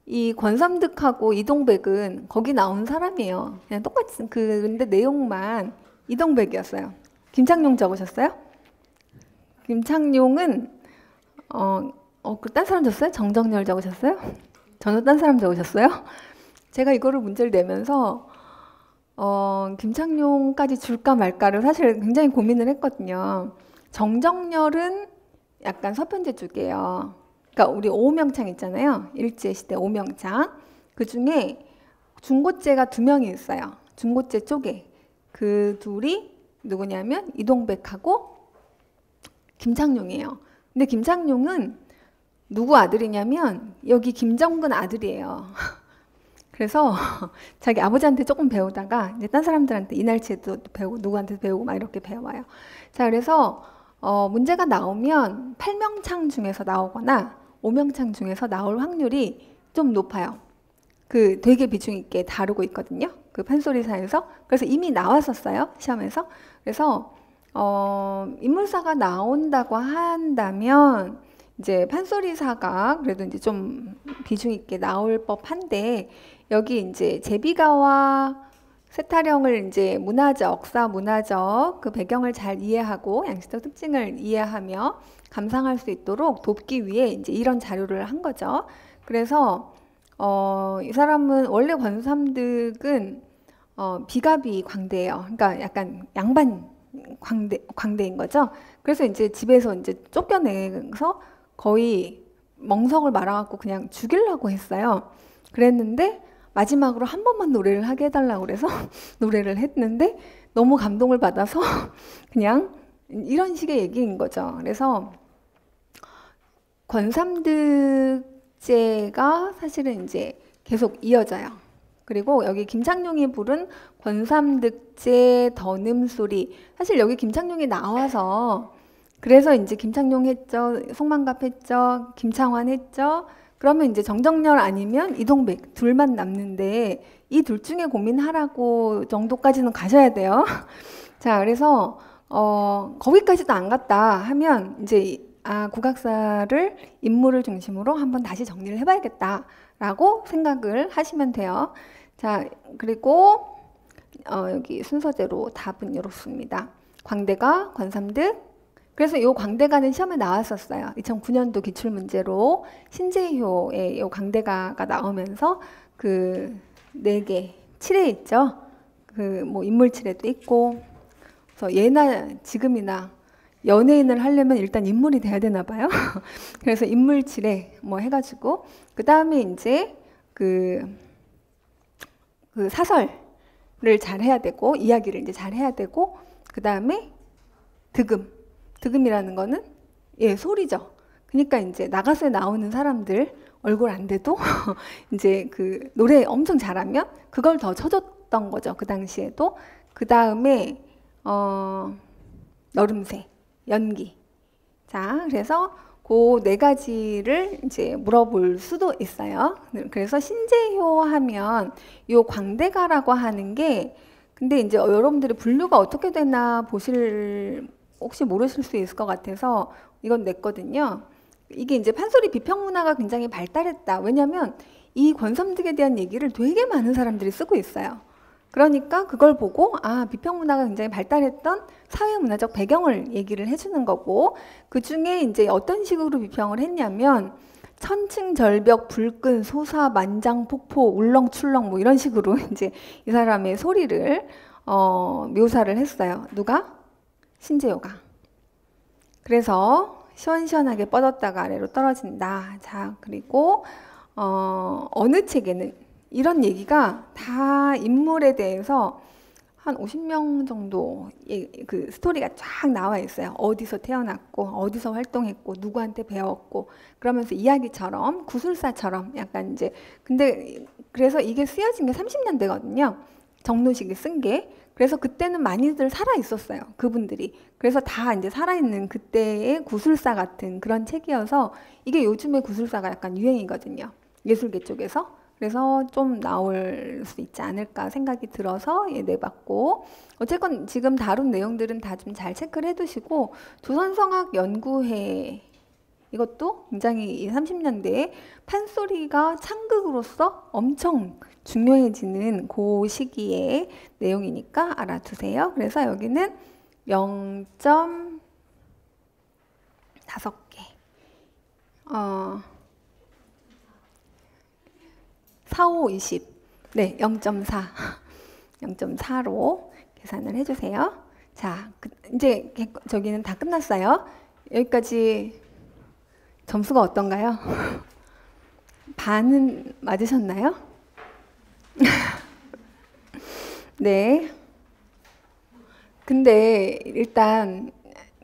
이 권삼득하고 이동백은 거기 나온 사람이에요. 그냥 똑같이 근데 내용만 이동백이었어요. 김창룡 적으셨어요? 김창룡은 딴 사람 적었어요? 정정열 적으셨어요? 저는 딴 사람 적으셨어요? 제가 이거를 문제를 내면서 김창룡까지 줄까 말까를 사실 굉장히 고민을 했거든요. 정정열은 약간 서편제 쪽이에요. 그러니까 우리 오명창 있잖아요. 일제시대 오명창. 그 중에 중고제가 2명이 있어요. 중고제 쪽에. 그 둘이 누구냐면 이동백하고 김창룡이에요. 근데 김창룡은 누구 아들이냐면 여기 김정근 아들이에요. 그래서 자기 아버지한테 조금 배우다가 이제 딴 사람들한테 이날치에도 배우고 누구한테 배우고 막 이렇게 배워요. 자, 그래서 문제가 나오면 8명창 중에서 나오거나 5명창 중에서 나올 확률이 좀 높아요. 그 되게 비중 있게 다루고 있거든요. 그 판소리사에서. 그래서 이미 나왔었어요. 시험에서. 그래서 인물사가 나온다고 한다면 이제 판소리사가 그래도 이제 좀 비중 있게 나올 법한데 여기 이제 제비가와 세타령을 이제 문화적, 역사 문화적 그 배경을 잘 이해하고 양식적 특징을 이해하며 감상할 수 있도록 돕기 위해 이제 이런 자료를 한 거죠. 그래서 이 사람은 원래 권삼득은 비가비 광대예요. 그러니까 약간 양반 광대인 거죠. 그래서 이제 집에서 이제 쫓겨내서 거의 멍석을 말아갖고 그냥 죽이려고 했어요. 그랬는데 마지막으로 한 번만 노래를 하게 해달라고 그래서 노래를 했는데 너무 감동을 받아서 그냥 이런 식의 얘기인 거죠. 그래서 권삼득제가 사실은 이제 계속 이어져요. 그리고 여기 김창룡이 부른 권삼득제 더늠소리, 사실 여기 김창룡이 나와서 그래서 이제 김창룡 했죠, 송만갑 했죠, 김창완 했죠. 그러면 이제 정정열 아니면 이동백 둘만 남는데 이 둘 중에 고민하라고 정도까지는 가셔야 돼요. 자, 그래서 거기까지도 안 갔다 하면 이제 국악사를 인물을 중심으로 한번 다시 정리를 해봐야겠다라고 생각을 하시면 돼요. 자, 그리고 여기 순서대로 답은 이렇습니다. 광대가, 권삼득. 그래서 이 광대가는 시험에 나왔었어요. 2009년도 기출문제로 신재효의 이 광대가가 나오면서 그 4개, 7회 있죠. 그 뭐 인물 7회도 있고. 그래서 예나 지금이나 연예인을 하려면 일단 인물이 돼야 되나 봐요. 그래서 인물 7회 뭐 해가지고 그 다음에 이제 그 사설을 잘 해야 되고 이야기를 이제 잘 해야 되고 그 다음에 득음이라는 거는 소리죠. 그러니까 이제 나가서에 나오는 사람들 얼굴 안 돼도 이제 그 노래 엄청 잘하면 그걸 더 쳐줬던 거죠. 그 당시에도. 그 다음에 너름새, 연기. 자, 그래서 그 4가지를 이제 물어볼 수도 있어요. 그래서 신재효 하면 요 광대가라고 하는 게 근데 이제 여러분들이 분류가 어떻게 되나 혹시 모르실 수 있을 것 같아서 이건 냈거든요. 이게 이제 판소리 비평 문화가 굉장히 발달했다. 왜냐하면 이 권삼득에 대한 얘기를 되게 많은 사람들이 쓰고 있어요. 그러니까 그걸 보고 비평 문화가 굉장히 발달했던 사회 문화적 배경을 얘기를 해주는 거고 그 중에 이제 어떤 식으로 비평을 했냐면 천층절벽 불끈 소사 만장 폭포 울렁출렁 뭐 이런 식으로 이제 이 사람의 소리를 묘사를 했어요. 누가? 신재효가. 그래서 시원시원하게 뻗었다가 아래로 떨어진다. 자, 그리고 어느 책에는 이런 얘기가 다 인물에 대해서 한 50명 정도 그 스토리가 쫙 나와 있어요. 어디서 태어났고 어디서 활동했고 누구한테 배웠고 그러면서 이야기처럼 구술사처럼 약간 이제 근데 그래서 이게 쓰여진 게 30년대거든요. 정노식이 쓴 게. 그래서 그때는 많이들 살아 있었어요. 그분들이. 그래서 다 이제 살아있는 그때의 구술사 같은 그런 책이어서 이게 요즘에 구술사가 약간 유행이거든요. 예술계 쪽에서. 그래서 좀 나올 수 있지 않을까 생각이 들어서 내봤고, 어쨌건 지금 다룬 내용들은 다 좀 잘 체크를 해두시고, 조선성악연구회 이것도 굉장히 이 30년대에 판소리가 창극으로서 엄청 중요해지는 그 시기의 내용이니까 알아두세요. 그래서 여기는 0.5개 4, 5, 20 네, 0.4 0.4로 계산을 해주세요. 자, 이제 저기는 다 끝났어요. 여기까지 점수가 어떤가요? 반은 맞으셨나요? 네. 근데 일단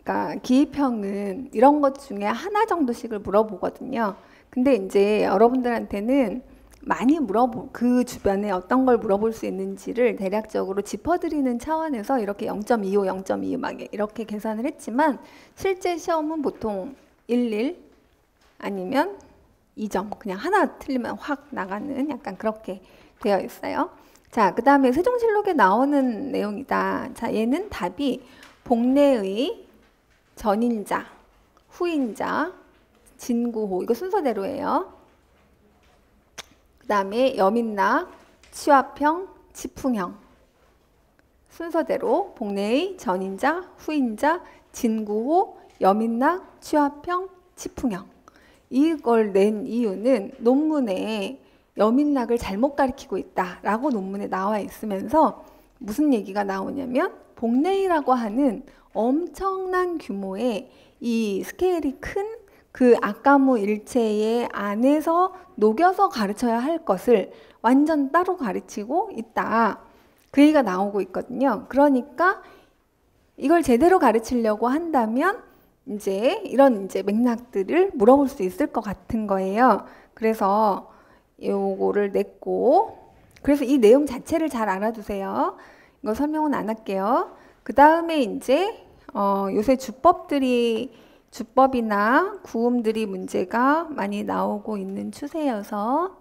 그러니까 기입형은 이런 것 중에 하나 정도씩을 물어보거든요. 근데 이제 여러분들한테는 많이 그 주변에 어떤 걸 물어볼 수 있는지를 대략적으로 짚어드리는 차원에서 이렇게 0.25, 0.25 막 이렇게 계산을 했지만 실제 시험은 보통 11 아니면 2점 그냥 하나 틀리면 확 나가는 약간 그렇게 되어 있어요. 자, 그 다음에 세종실록에 나오는 내용이다. 자, 얘는 답이 복례의 전인자, 후인자, 진구호 이거 순서대로예요. 그 다음에 여민락, 취화평, 치풍형 순서대로 복례의 전인자, 후인자, 진구호, 여민락, 취화평, 치풍형 이걸 낸 이유는 논문에 여민락을 잘못 가리키고 있다라고 논문에 나와 있으면서 무슨 얘기가 나오냐면 복례이라고 하는 엄청난 규모의 이 스케일이 큰 그 악가무 일체의 안에서 녹여서 가르쳐야 할 것을 완전 따로 가르치고 있다. 그 얘기가 나오고 있거든요. 그러니까 이걸 제대로 가르치려고 한다면 이제 이런 이제 맥락들을 물어볼 수 있을 것 같은 거예요. 그래서 요거를 냈고, 그래서 이 내용 자체를 잘 알아두세요. 이거 설명은 안 할게요. 그 다음에 이제 요새 주법이나 구음들이 문제가 많이 나오고 있는 추세여서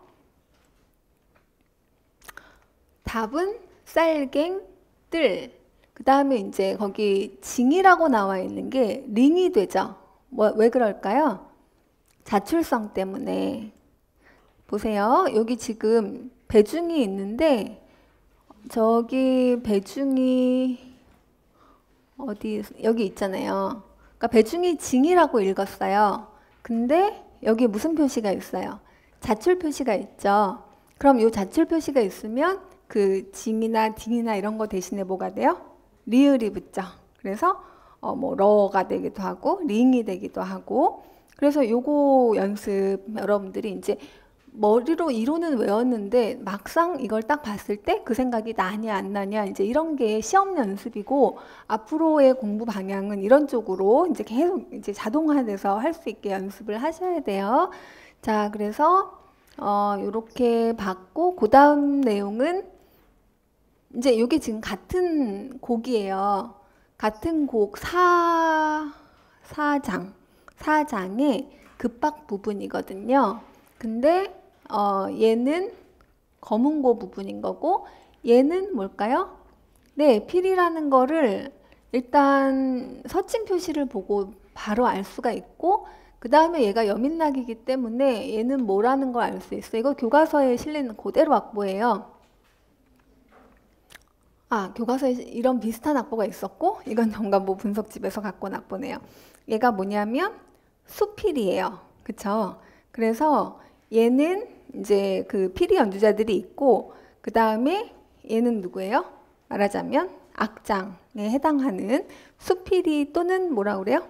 답은 쌀갱, 뜰. 그 다음에 이제 거기 징이라고 나와 있는 게 링이 되죠. 왜 그럴까요? 자출성 때문에. 보세요. 여기 지금 배중이 있는데 저기 배중이 어디 여기 있잖아요. 그러니까 배중이 징이라고 읽었어요. 근데 여기 무슨 표시가 있어요? 자출 표시가 있죠. 그럼 이 자출 표시가 있으면 그 징이나 딩이나 이런 거 대신에 뭐가 돼요? 리을이 붙죠. 그래서 뭐 러가 되기도 하고 링이 되기도 하고 그래서 요거 연습 여러분들이 이제 머리로 이론은 외웠는데 막상 이걸 딱 봤을 때 그 생각이 나냐 안 나냐 이제 이런 게 시험 연습이고 앞으로의 공부 방향은 이런 쪽으로 이제 계속 이제 자동화돼서 할 수 있게 연습을 하셔야 돼요. 자, 그래서 요렇게 봤고 그 다음 내용은 이제 이게 지금 같은 곡이에요. 같은 곡 사장의 급박 부분이거든요. 근데 얘는 검은고 부분인 거고 얘는 뭘까요? 네, 필이라는 거를 일단 서침 표시를 보고 바로 알 수가 있고 그 다음에 얘가 여민락이기 때문에 얘는 뭐라는 걸 알 수 있어요. 이거 교과서에 실린 그대로 악보예요. 교과서에 이런 비슷한 악보가 있었고 이건 정관보 분석집에서 갖고 온 악보네요. 얘가 뭐냐면 수필이에요. 그쵸? 그래서 얘는 이제 그 피리 연주자들이 있고 그 다음에 얘는 누구예요? 말하자면 악장에 해당하는 수필이 또는 뭐라 그래요?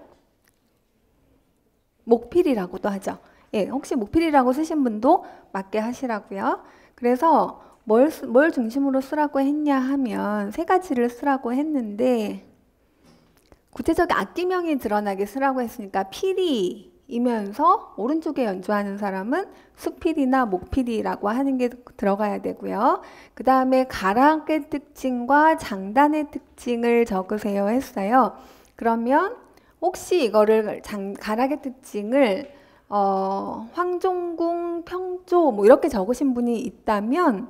목필이라고도 하죠. 예, 혹시 목필이라고 쓰신 분도 맞게 하시라고요. 그래서 뭘 중심으로 쓰라고 했냐 하면 세 가지를 쓰라고 했는데 구체적 악기명이 드러나게 쓰라고 했으니까 필이 피디이면서 오른쪽에 연주하는 사람은 수피디나 목피디라고 하는 게 들어가야 되고요. 그 다음에 가락의 특징과 장단의 특징을 적으세요 했어요. 그러면 혹시 이거를 가락의 특징을 황종궁, 평조 뭐 이렇게 적으신 분이 있다면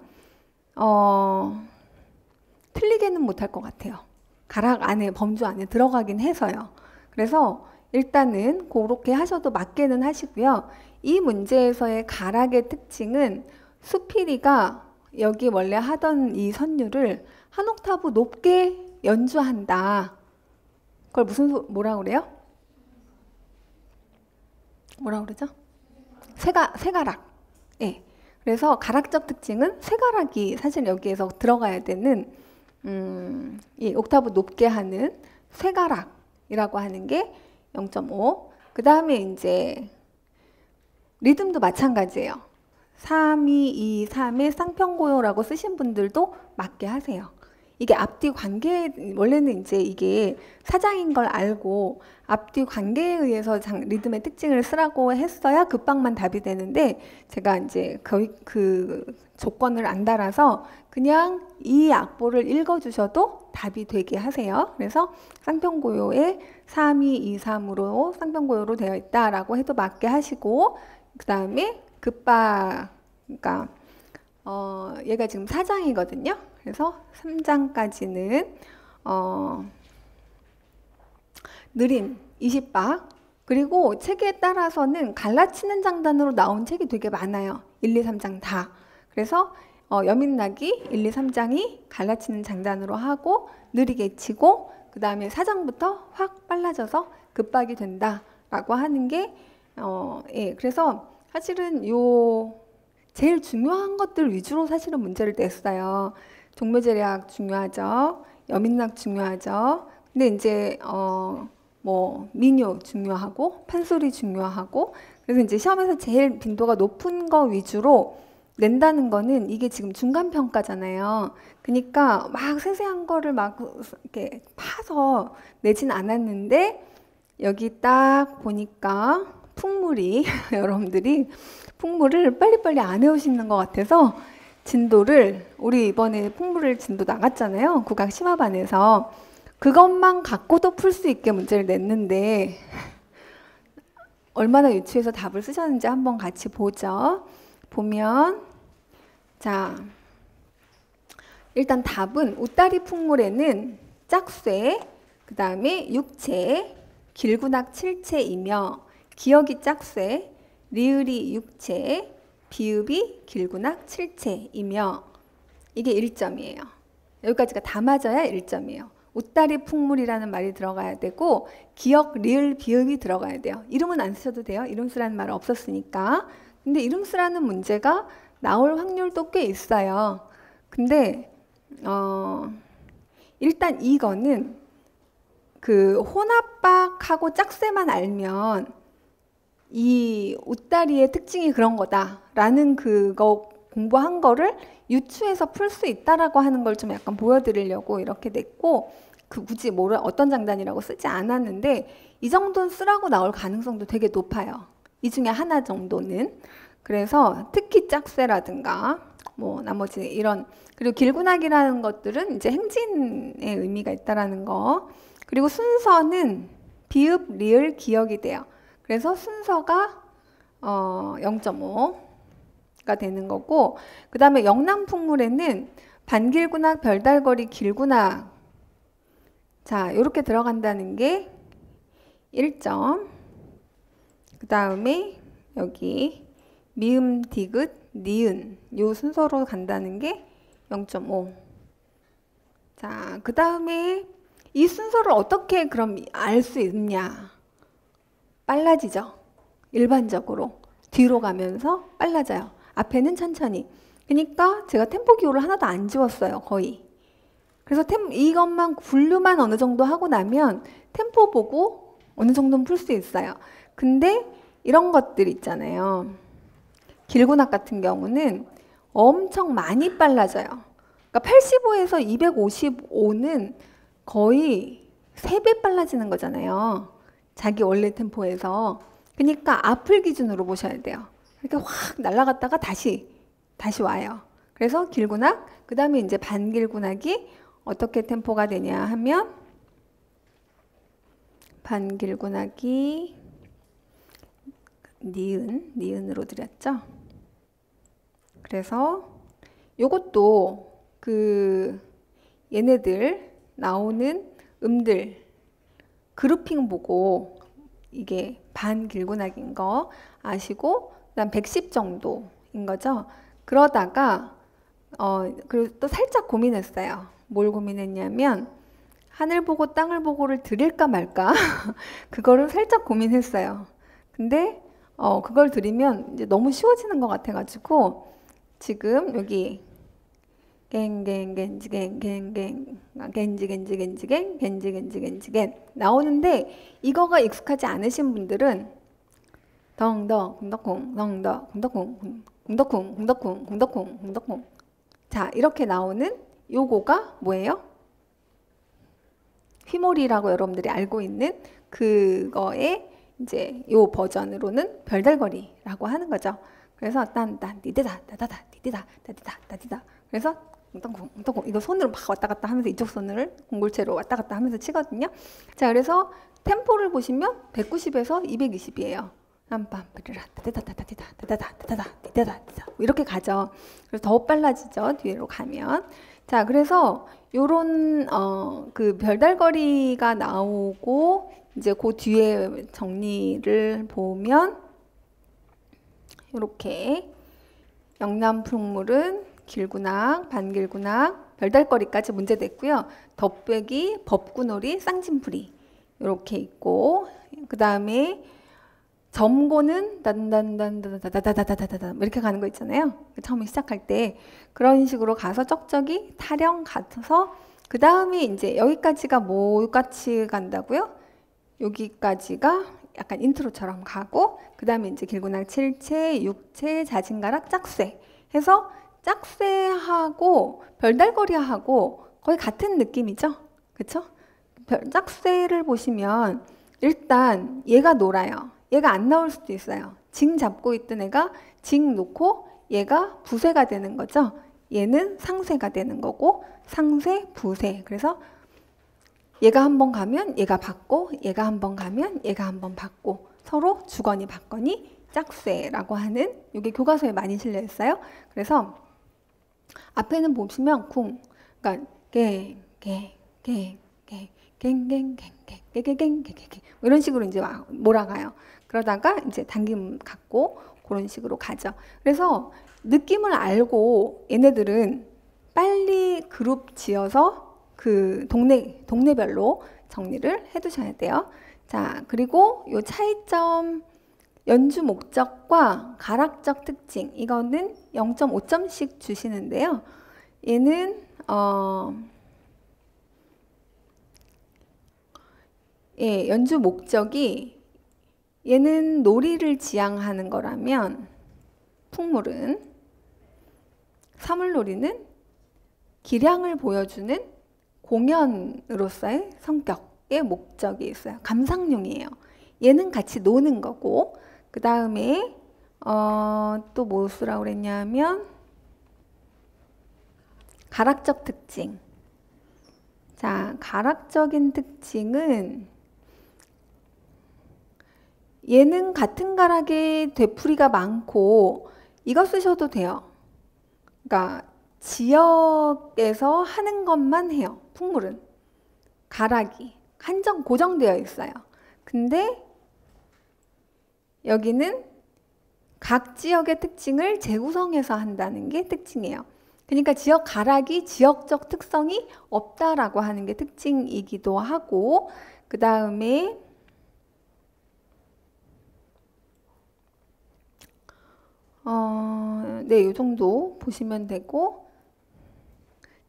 틀리게는 못할 것 같아요. 가락 안에, 범주 안에 들어가긴 해서요. 그래서 일단은 그렇게 하셔도 맞게는 하시고요. 이 문제에서의 가락의 특징은 수피디가 여기 원래 하던 이 선율을 한 옥타브 높게 연주한다. 그걸 뭐라고 그래요? 뭐라고 그러죠? 세가락. 예. 그래서 가락적 특징은 세가락이 사실 여기에서 들어가야 되는 이 옥타브 높게 하는 세가락이라고 하는 게 0.5. 그 다음에 이제 리듬도 마찬가지예요. 3, 2, 2, 3의 쌍평고요라고 쓰신 분들도 맞게 하세요. 이게 앞뒤 관계, 원래는 이제 이게 사장인 걸 알고 앞뒤 관계에 의해서 리듬의 특징을 쓰라고 했어야 급박만 답이 되는데 제가 이제 그 조건을 안 달아서 그냥 이 악보를 읽어주셔도 답이 되게 하세요. 그래서 쌍평고요에 3, 2, 2, 3으로 쌍평고요로 되어 있다라고 해도 맞게 하시고 그 다음에 급박, 그러니까 얘가 지금 4장이거든요. 그래서 3장까지는 느림 20박, 그리고 책에 따라서는 갈라치는 장단으로 나온 책이 되게 많아요. 1, 2, 3장 다. 그래서 여민나기 1, 2, 3장이 갈라치는 장단으로 하고 느리게 치고 그 다음에 4장부터 확 빨라져서 급박이 된다라고 하는 게 예, 그래서 사실은 요 제일 중요한 것들 위주로 사실은 문제를 냈어요. 종묘제략 중요하죠. 여민락 중요하죠. 근데 이제 뭐 민요 중요하고 판소리 중요하고 그래서 이제 시험에서 제일 빈도가 높은 거 위주로 낸다는 거는 이게 지금 중간 평가잖아요. 그러니까 막 세세한 거를 막 이렇게 파서 내진 않았는데 여기 딱 보니까 풍물이 여러분들이 풍물을 빨리빨리 안 해오시는 것 같아서 진도를 우리 이번에 풍물을 진도 나갔잖아요. 국악 심화반에서 그것만 갖고도 풀 수 있게 문제를 냈는데 얼마나 유추해서 답을 쓰셨는지 한번 같이 보죠. 보면 자 일단 답은 웃다리 풍물에는 짝쇠, 그 다음에 육체, 길군악 7체이며 기역이 짝쇠, 리을이 육체, 비읍이 길군악 7체이며 이게 1점이에요. 여기까지가 다 맞아야 1점이에요. 웃다리 풍물이라는 말이 들어가야 되고 기역, 리을, 비읍이 들어가야 돼요. 이름은 안 쓰셔도 돼요. 이름 쓰라는 말은 없었으니까. 근데 이름 쓰라는 문제가 나올 확률도 꽤 있어요. 근데 일단 이거는 그 혼합박하고 짝새만 알면 이 웃다리의 특징이 그런 거다라는 그거 공부한 거를 유추해서 풀 수 있다라고 하는 걸 좀 약간 보여드리려고 이렇게 냈고 그 굳이 어떤 장단이라고 쓰지 않았는데 이 정도는 쓰라고 나올 가능성도 되게 높아요. 이 중에 하나 정도는. 그래서 특히 짝새라든가 뭐 나머지 이런 그리고 길군악이라는 것들은 이제 행진의 의미가 있다라는 거. 그리고 순서는 비읍, 리을, 기역이 돼요. 그래서 순서가 0.5가 되는 거고 그 다음에 영남풍물에는 반길군악, 별달거리, 길군악 자 이렇게 들어간다는 게 1점 그 다음에 여기 미음, 디귿, 니은 요 순서로 간다는 게 0.5 자 그 다음에 이 순서를 어떻게 그럼 알 수 있냐 빨라지죠. 일반적으로 뒤로 가면서 빨라져요. 앞에는 천천히. 그러니까 제가 템포 기호를 하나도 안 지웠어요. 거의. 그래서 이것만 분류만 어느 정도 하고 나면 템포 보고 어느 정도는 풀 수 있어요. 근데 이런 것들 있잖아요. 길군악 같은 경우는 엄청 많이 빨라져요. 그러니까 85에서 255는 거의 3배 빨라지는 거잖아요. 자기 원래 템포에서. 그러니까 앞을 기준으로 보셔야 돼요. 이렇게 확 날아갔다가 다시 와요. 그래서 길구낙, 그 다음에 이제 반길구낙이 어떻게 템포가 되냐 하면 반길구낙이 니은으로 드렸죠. 그래서 요것도 그 얘네들 나오는 음들 그룹핑 보고 이게 반길구낙인 거 아시고 그다음 110 정도인 거죠. 그러다가 그리고 또 살짝 고민했어요. 뭘 고민했냐면 하늘 보고 땅을 보고를 드릴까 말까 그거를 살짝 고민했어요. 근데 그걸 드리면 이제 너무 쉬워지는 것 같아가지고 지금 여기 겐지겐지겐지겐 나오는데 이거가 익숙하지 않으신 분들은 덩더 궁덕궁 덩더 궁덕궁 궁덕궁 궁덕궁 궁덕궁 궁덕궁 자 이렇게 나오는 요거가 뭐예요? 휘몰이라고 여러분들이 알고 있는 그거의 이제 요 버전으로는 별달거리라고 하는 거죠. 그래서 딴딴 디디다 다다다 디디다 다디다 다디다 그래서 웅덩쿵 이거 손으로 막 왔다 갔다 하면서 이쪽 손을 공골체로 왔다 갔다 하면서 치거든요. 자 그래서 템포를 보시면 190에서 220이에요. 이렇게 가죠. 그래서 더 빨라지죠. 뒤로 가면. 자, 그래서 요런 그 별달거리가 나오고 이제 그 뒤에 정리를 보면 이렇게 영남풍물은 길구낙, 반길구낙, 별달거리까지 문제됐고요. 덧배기, 법구놀이, 쌍진풀이 이렇게 있고 그 다음에 점고는 단단단단다다다다다다다 이렇게 가는 거 있잖아요. 처음에 시작할 때 그런 식으로 가서 쩍쩍이 타령 가서 그 다음에 이제 여기까지가 뭐 같이 간다고요? 여기까지가 약간 인트로처럼 가고 그 다음에 이제 길구낙 7채, 6채, 자진가락, 짝쇠 해서 짝쇠하고 별달거리하고 거의 같은 느낌이죠. 그쵸? 짝쇠를 보시면 일단 얘가 놀아요. 얘가 안 나올 수도 있어요. 징 잡고 있던 애가 징 놓고 얘가 부세가 되는 거죠. 얘는 상세가 되는 거고 상세, 부세. 그래서 얘가 한번 가면 얘가 받고 얘가 한번 가면 얘가 한번 받고 서로 주거니 받거니 짝쇠라고 하는 이게 교과서에 많이 실려 있어요. 그래서 앞에는 보시면 쿵, 그러니까 이런 식으로 이제 몰아가요. 그러다가 이제 당김 갖고 그런 식으로 가죠. 그래서 느낌을 알고 얘네들은 빨리 그룹 지어서 그 동네별로 정리를 해두셔야 돼요. 자, 그리고 요 차이점 연주 목적과 가락적 특징 이거는 0.5점씩 주시는데요. 얘는 예, 연주 목적이 얘는 놀이를 지향하는 거라면 풍물은 사물놀이는 기량을 보여주는 공연으로서의 성격의 목적이 있어요. 감상용이에요. 얘는 같이 노는 거고 그 다음에 또 뭐 쓰라고 그랬냐면 가락적 특징. 자, 가락적인 특징은 얘는 같은 가락에 되풀이가 많고 이거 쓰셔도 돼요. 그러니까 지역에서 하는 것만 해요. 풍물은 가락이 한정 고정되어 있어요. 근데 여기는 각 지역의 특징을 재구성해서 한다는 게 특징이에요. 그러니까 지역 가락이 지역적 특성이 없다라고 하는 게 특징이기도 하고 그 다음에 네, 이 정도 보시면 되고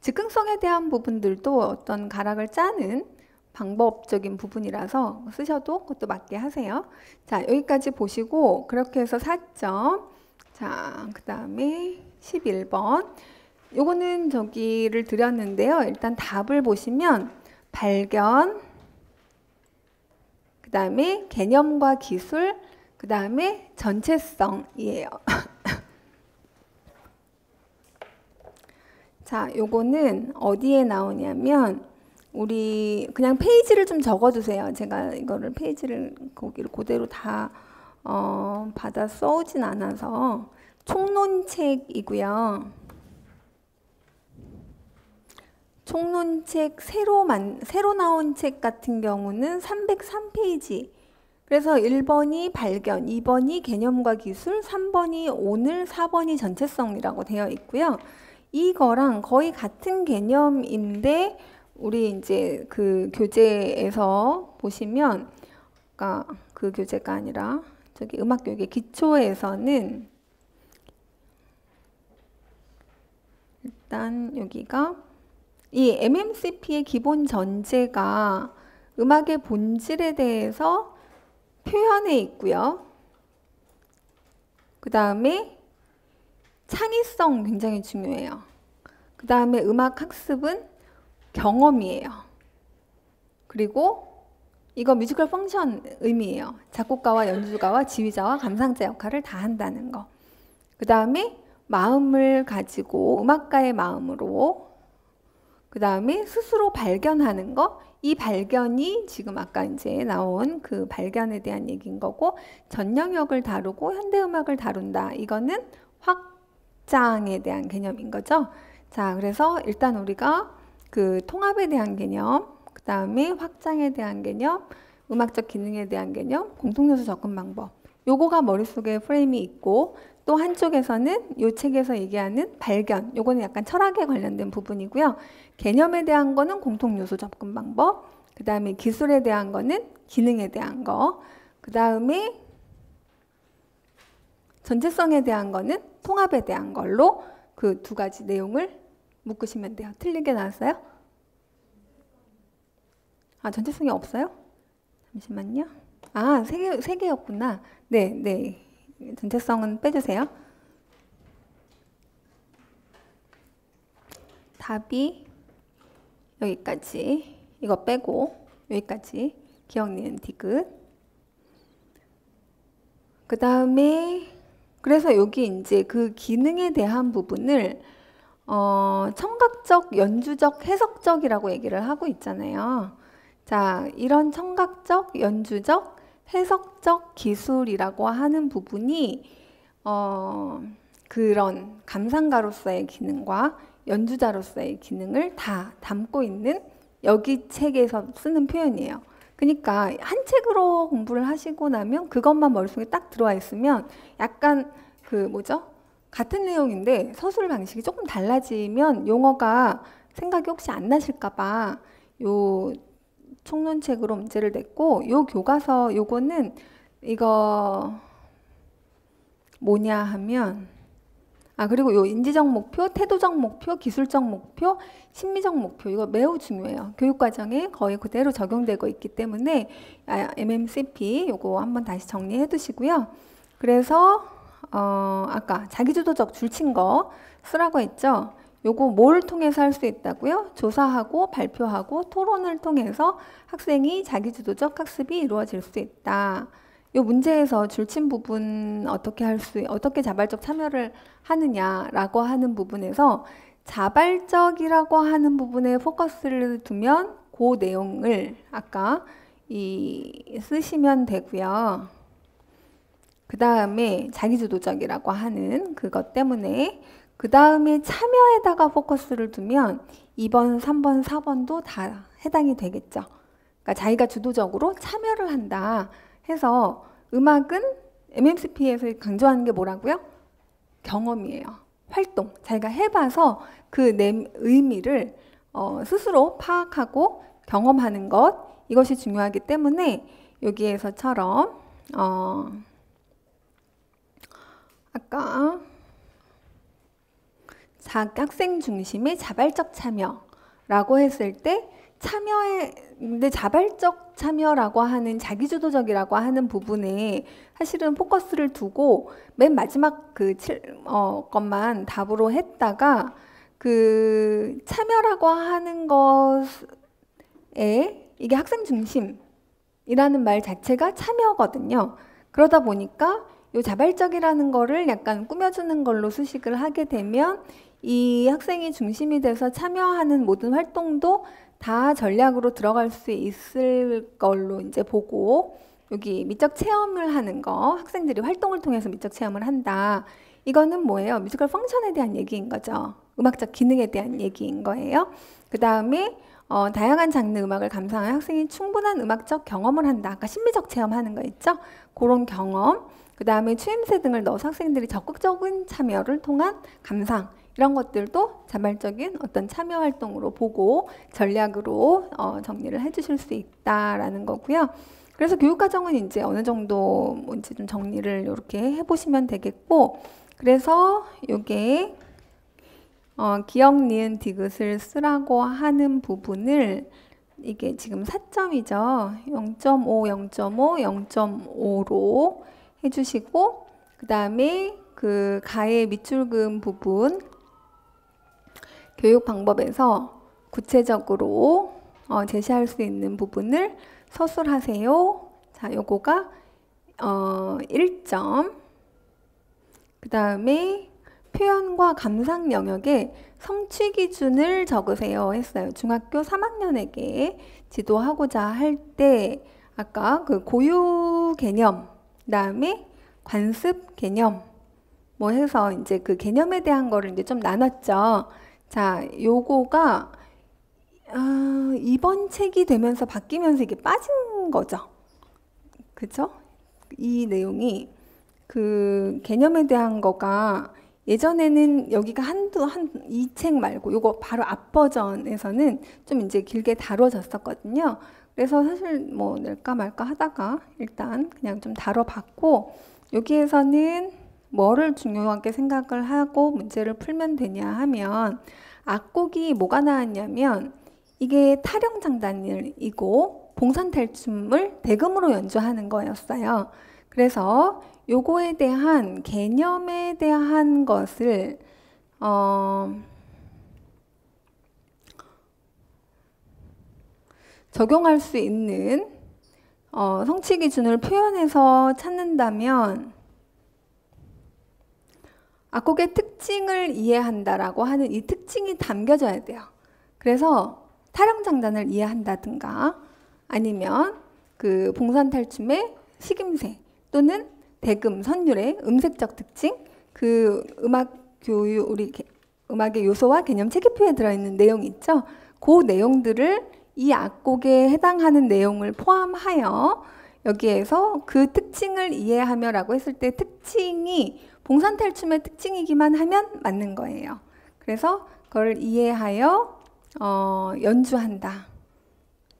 즉흥성에 대한 부분들도 어떤 가락을 짜는 방법적인 부분이라서 쓰셔도 그것도 맞게 하세요. 자, 여기까지 보시고 그렇게 해서 4점. 자, 그 다음에 11번. 요거는 저기를 드렸는데요. 일단 답을 보시면 발견, 그 다음에 개념과 기술, 그 그 다음에 전체성이에요. 자, 요거는 어디에 나오냐면 우리 그냥 페이지를 좀 적어주세요. 제가 이거를 페이지를 거기를 그대로 다 받아 써오진 않아서 총론책이고요. 총론책 새로 나온 책 같은 경우는 303페이지. 그래서 1번이 발견, 2번이 개념과 기술, 3번이 오늘, 4번이 전체성이라고 되어 있고요. 이거랑 거의 같은 개념인데 우리 이제 그 교재에서 보시면 그러니까 그 교재가 아니라 저기 음악교육의 기초에서는 일단 여기가 이 MMCP의 기본 전제가 음악의 본질에 대해서 표현해 있고요. 그 다음에 창의성 굉장히 중요해요. 그 다음에 음악 학습은 경험이에요. 그리고 이거 뮤지컬 펑션 의미예요. 작곡가와 연주가와 지휘자와 감상자 역할을 다 한다는 거. 그 다음에 마음을 가지고 음악가의 마음으로 그 다음에 스스로 발견하는 거. 이 발견이 지금 아까 이제 나온 그 발견에 대한 얘기인 거고 전 영역을 다루고 현대음악을 다룬다. 이거는 확장에 대한 개념인 거죠. 자, 그래서 일단 우리가 그 통합에 대한 개념, 그 다음에 확장에 대한 개념, 음악적 기능에 대한 개념, 공통요소 접근 방법. 요거가 머릿속에 프레임이 있고 또 한쪽에서는 요 책에서 얘기하는 발견. 요거는 약간 철학에 관련된 부분이고요. 개념에 대한 거는 공통요소 접근 방법. 그 다음에 기술에 대한 거는 기능에 대한 거. 그 다음에 전체성에 대한 거는 통합에 대한 걸로 그 두 가지 내용을 묶으시면 돼요. 틀리게 나왔어요? 아, 전체성이 없어요? 잠시만요. 아, 세 개였구나. 네, 네. 전체성은 빼주세요. 답이 여기까지. 이거 빼고 여기까지. 기억, 니은, 디귿. 그 다음에 그래서 여기 이제 그 기능에 대한 부분을 청각적, 연주적, 해석적이라고 얘기를 하고 있잖아요. 자, 이런 청각적, 연주적, 해석적 기술이라고 하는 부분이 그런 감상가로서의 기능과 연주자로서의 기능을 다 담고 있는 여기 책에서 쓰는 표현이에요. 그러니까 한 책으로 공부를 하시고 나면 그것만 머릿속에 딱 들어와 있으면 약간 그 뭐죠? 같은 내용인데 서술 방식이 조금 달라지면 용어가 생각이 혹시 안 나실까 봐 요 총론책으로 문제를 냈고 요 교과서 요거는 이거 뭐냐 하면 그리고 요 인지적 목표, 태도적 목표, 기술적 목표, 심미적 목표 이거 매우 중요해요. 교육과정에 거의 그대로 적용되고 있기 때문에 MMCP 요거 한번 다시 정리해 두시고요. 그래서 아까 자기주도적 줄친 거 쓰라고 했죠. 요거 뭘 통해서 할 수 있다고요? 조사하고 발표하고 토론을 통해서 학생이 자기주도적 학습이 이루어질 수 있다. 요 문제에서 줄친 부분 어떻게 자발적 참여를 하느냐라고 하는 부분에서 자발적이라고 하는 부분에 포커스를 두면 그 내용을 아까 쓰시면 되고요. 그 다음에 자기주도적이라고 하는 그것 때문에 그 다음에 참여에다가 포커스를 두면 2번, 3번, 4번도 다 해당이 되겠죠. 그러니까 자기가 주도적으로 참여를 한다 해서 음악은 MMCP에서 강조하는 게 뭐라고요? 경험이에요. 활동. 자기가 해봐서 그 의미를 스스로 파악하고 경험하는 것 이것이 중요하기 때문에 여기에서처럼 아까 학생 중심의 자발적 참여라고 했을 때 근데 자발적 참여라고 하는 자기주도적이라고 하는 부분에 사실은 포커스를 두고 맨 마지막 것만 답으로 했다가 그 참여라고 하는 것에 이게 학생 중심이라는 말 자체가 참여거든요. 그러다 보니까 요 자발적이라는 거를 약간 꾸며주는 걸로 수식을 하게 되면 이 학생이 중심이 돼서 참여하는 모든 활동도 다 전략으로 들어갈 수 있을 걸로 이제 보고, 여기 미적 체험을 하는 거, 학생들이 활동을 통해서 미적 체험을 한다. 이거는 뭐예요? 뮤지컬 펑션에 대한 얘기인 거죠. 음악적 기능에 대한 얘기인 거예요. 그 다음에 다양한 장르 음악을 감상한 학생이 충분한 음악적 경험을 한다. 아까 심미적 체험하는 거 있죠? 그런 경험. 그 다음에 추임새 등을 넣어서 학생들이 적극적인 참여를 통한 감상. 이런 것들도 자발적인 어떤 참여 활동으로 보고 전략으로 정리를 해주실 수 있다라는 거고요. 그래서 교육과정은 이제 어느 정도 이제 좀 정리를 이렇게 해보시면 되겠고, 그래서 요게 기억, 니은, 디귿을 쓰라고 하는 부분을 이게 지금 4점이죠. 0.5, 0.5, 0.5로 해주시고, 그 다음에 그 가의 밑줄 그은 부분 교육 방법에서 구체적으로 제시할 수 있는 부분을 서술하세요. 자, 요거가 1점. 그 다음에 표현과 감상 영역에 성취 기준을 적으세요 했어요. 중학교 3학년에게 지도하고자 할 때 아까 그 고유 개념, 그다음에 관습 개념 뭐 해서 이제 그 개념에 대한 거를 이제 좀 나눴죠. 자, 요거가 이번 책이 되면서 바뀌면서 이게 빠진 거죠. 그죠? 이 내용이 그 개념에 대한 거가 예전에는 여기가 이 책 말고 요거 바로 앞 버전에서는 좀 이제 길게 다뤄졌었거든요. 그래서 사실 뭐 낼까 말까 하다가 일단 그냥 좀 다뤄봤고, 여기에서는 뭐를 중요하게 생각을 하고 문제를 풀면 되냐 하면 악곡이 뭐가 나왔냐면 이게 타령장단이고 봉산탈춤을 대금으로 연주하는 거였어요. 그래서 요거에 대한 개념에 대한 것을 적용할 수 있는 성취 기준을 표현해서 찾는다면 악곡의 특징을 이해한다라고 하는 이 특징이 담겨져야 돼요. 그래서 타령장단을 이해한다든가 아니면 그 봉산탈춤의 식임새 또는 대금, 선율의 음색적 특징, 그 음악 교육, 우리 음악의 요소와 개념 체계표에 들어있는 내용이 있죠. 그 내용들을 이 악곡에 해당하는 내용을 포함하여 여기에서 그 특징을 이해하며 라고 했을 때 특징이 봉산탈춤의 특징이기만 하면 맞는 거예요. 그래서 그걸 이해하여 연주한다.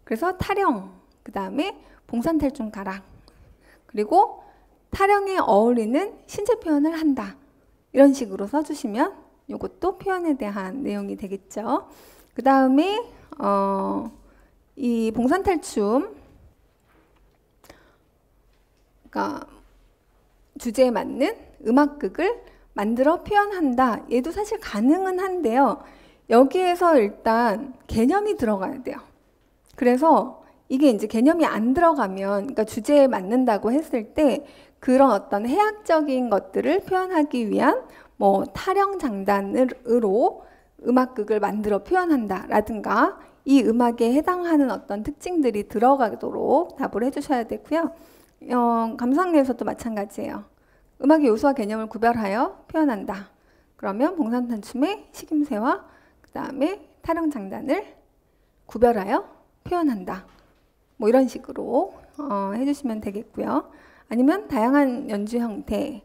그래서 타령, 그 다음에 봉산탈춤 가락, 그리고 타령에 어울리는 신체 표현을 한다. 이런 식으로 써주시면 이것도 표현에 대한 내용이 되겠죠. 그 다음에 이 봉산탈춤 그러니까 주제에 맞는 음악극을 만들어 표현한다. 얘도 사실 가능은 한데요. 여기에서 일단 개념이 들어가야 돼요. 그래서 이게 이제 개념이 안 들어가면, 그러니까 주제에 맞는다고 했을 때 그런 어떤 해학적인 것들을 표현하기 위한 뭐 타령장단으로 음악극을 만들어 표현한다라든가 이 음악에 해당하는 어떤 특징들이 들어가도록 답을 해주셔야 되고요. 감상예에서도 마찬가지예요. 음악의 요소와 개념을 구별하여 표현한다. 그러면 봉산탄춤의 식임새와 그 다음에 타령장단을 구별하여 표현한다. 뭐 이런 식으로 해주시면 되겠고요. 아니면 다양한 연주 형태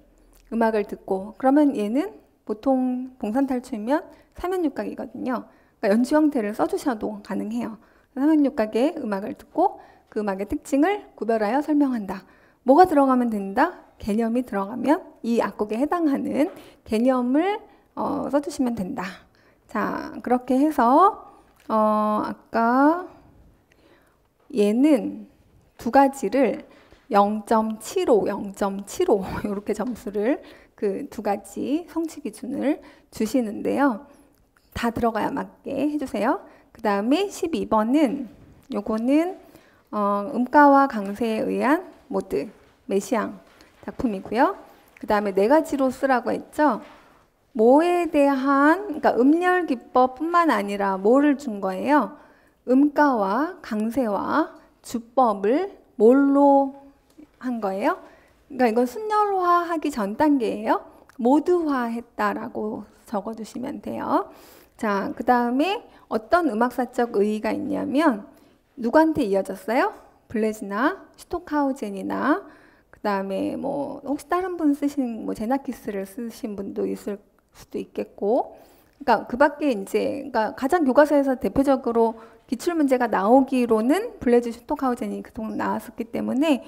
음악을 듣고, 그러면 얘는 보통 봉산탈춤이면 삼연육각이거든요. 그러니까 연주 형태를 써주셔도 가능해요. 삼연육각의 음악을 듣고 그 음악의 특징을 구별하여 설명한다. 뭐가 들어가면 된다? 개념이 들어가면 이 악곡에 해당하는 개념을 써주시면 된다. 자, 그렇게 해서 아까 얘는 두 가지를 0.75, 0.75 이렇게 점수를 그 두 가지 성취 기준을 주시는데요. 다 들어가야 맞게 해주세요. 그 다음에 12번은 요거는 음가와 강세에 의한 모드, 메시앙. 작품이고요. 그 다음에 네 가지로 쓰라고 했죠. 뭐에 대한, 그러니까 음열 기법뿐만 아니라 뭐를 준 거예요? 음가와 강세와 주법을 뭘로 한 거예요? 그러니까 이건 순열화하기 전 단계예요. 모두화했다라고 적어주시면 돼요. 자, 그 다음에 어떤 음악사적 의의가 있냐면 누구한테 이어졌어요? 블레즈나 스톡하우젠이나 그 다음에 뭐 혹시 다른 분 쓰신 뭐 제나키스를 쓰신 분도 있을 수도 있겠고, 그러니까 그밖에 이제 그러니까 가장 교과서에서 대표적으로 기출 문제가 나오기로는 블레즈 슈토카우젠이 그동안 나왔었기 때문에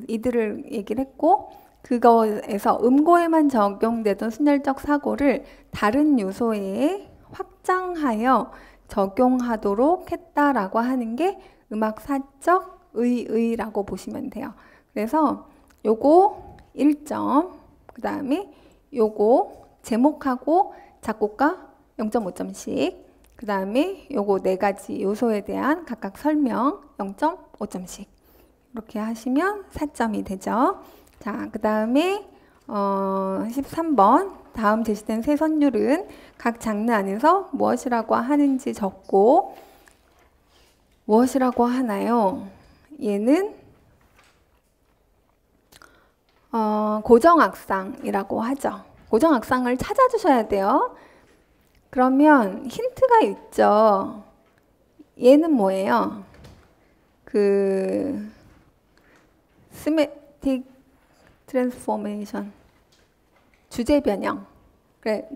이들을 얘기를 했고, 그거에서 음고에만 적용되던 순열적 사고를 다른 요소에 확장하여 적용하도록 했다라고 하는 게 음악사적 의의라고 보시면 돼요. 그래서 요거 1점, 그 다음에 요거 제목하고 작곡가 0.5점씩, 그 다음에 요거 네 가지 요소에 대한 각각 설명 0.5점씩 이렇게 하시면 4점이 되죠. 자, 그 다음에 13번 다음 제시된 세 선율은 각 장르 안에서 무엇이라고 하는지 적고, 무엇이라고 하나요? 얘는 고정악상이라고 하죠. 고정악상을 찾아주셔야 돼요. 그러면 힌트가 있죠. 얘는 뭐예요? 그 스메틱 트랜스포메이션, 주제 변형.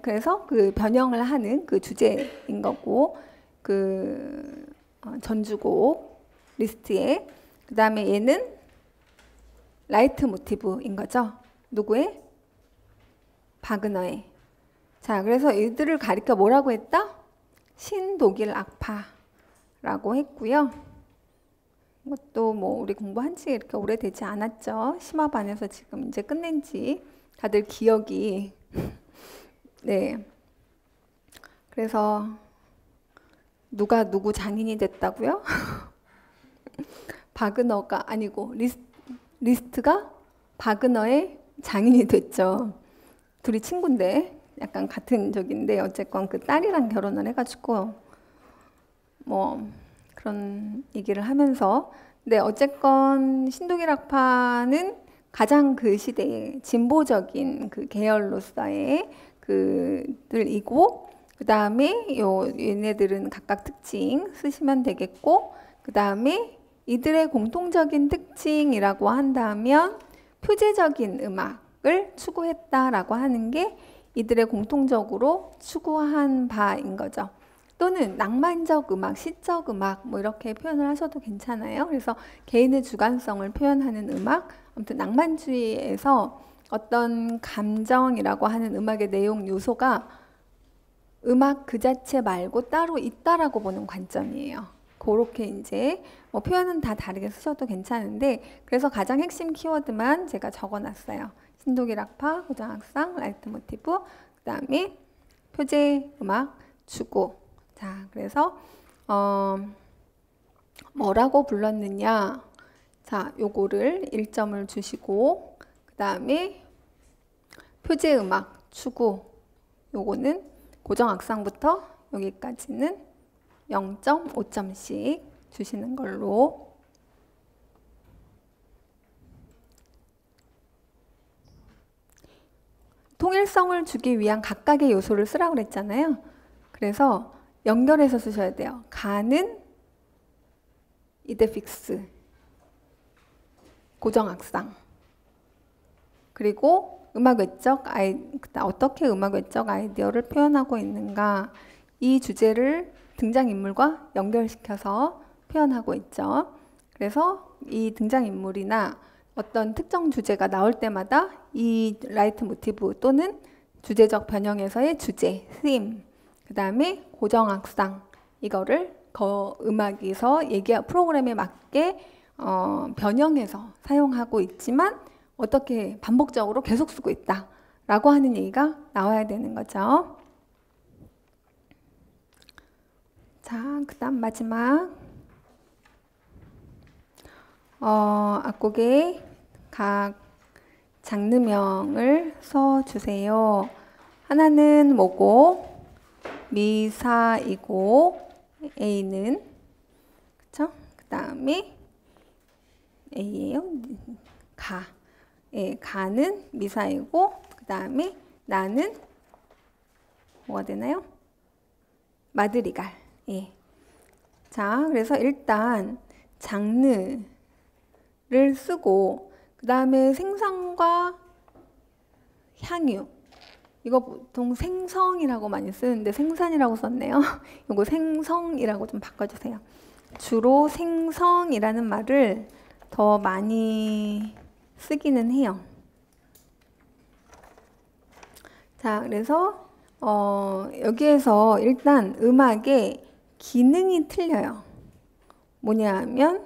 그래서 그 변형을 하는 그 주제인 거고, 그 전주곡 리스트에. 그 다음에 얘는 라이트 모티브인 거죠. 누구의? 바그너의. 자, 그래서 이들을 가리켜 뭐라고 했다? 신독일 악파라고 했고요. 이것도 뭐 우리 공부한 지 이렇게 오래되지 않았죠. 심화반에서 지금 이제 끝낸 지 다들 기억이 네. 그래서 누가 누구 장인이 됐다고요? 바그너가 아니고 리스트가 바그너의 장인이 됐죠. 둘이 친구인데 약간 같은 적인데 어쨌건 그 딸이랑 결혼을 해가지고 뭐 그런 얘기를 하면서, 근데 어쨌건 신독일 악파는 가장 그 시대의 진보적인 그 계열로서의 그들이고, 그 다음에 얘네들은 각각 특징 쓰시면 되겠고, 그 다음에 이들의 공통적인 특징이라고 한다면 표제적인 음악을 추구했다라고 하는 게 이들의 공통적으로 추구한 바인 거죠. 또는 낭만적 음악, 시적 음악 뭐 이렇게 표현을 하셔도 괜찮아요. 그래서 개인의 주관성을 표현하는 음악, 아무튼 낭만주의에서 어떤 감정이라고 하는 음악의 내용 요소가 음악 그 자체 말고 따로 있다라고 보는 관점이에요. 그렇게 이제 뭐 표현은 다 다르게 쓰셔도 괜찮은데, 그래서 가장 핵심 키워드만 제가 적어놨어요. 신독일 악파, 고정악상, 라이트 모티브, 그 다음에 표제 음악, 추구. 자, 그래서 뭐라고 불렀느냐? 자, 요거를 1점을 주시고, 그 다음에 표제 음악, 추구. 요거는 고정악상부터 여기까지는 0.5점씩 주시는 걸로. 통일성을 주기 위한 각각의 요소를 쓰라고 그랬잖아요. 그래서 연결해서 쓰셔야 돼요. 가는 이데픽스, 고정악상, 그리고 음악 외적 어떻게 음악 외적 아이디어를 표현하고 있는가, 이 주제를 등장인물과 연결시켜서 표현하고 있죠. 그래서 이 등장인물이나 어떤 특정 주제가 나올 때마다 이 라이트 모티브 또는 주제적 변형에서의 주제, theme, 그 다음에 고정악상, 이거를 음악에서 프로그램에 맞게 변형해서 사용하고 있지만 어떻게 반복적으로 계속 쓰고 있다 라고 하는 얘기가 나와야 되는 거죠. 자, 그 다음 마지막 악곡의 각 장르명을 써주세요. 하나는 뭐고 미사이고 A는 그쵸? 그 다음에 A예요. 가. 예, 가는 미사이고 그 다음에 나는 뭐가 되나요? 마드리갈. 예. 자, 그래서 일단 장르를 쓰고 그 다음에 생성과 향유. 이거 보통 생성이라고 많이 쓰는데 생산이라고 썼네요. 이거 생성이라고 좀 바꿔주세요. 주로 생성이라는 말을 더 많이 쓰기는 해요. 자, 그래서 여기에서 일단 음악의 기능이 틀려요. 뭐냐 하면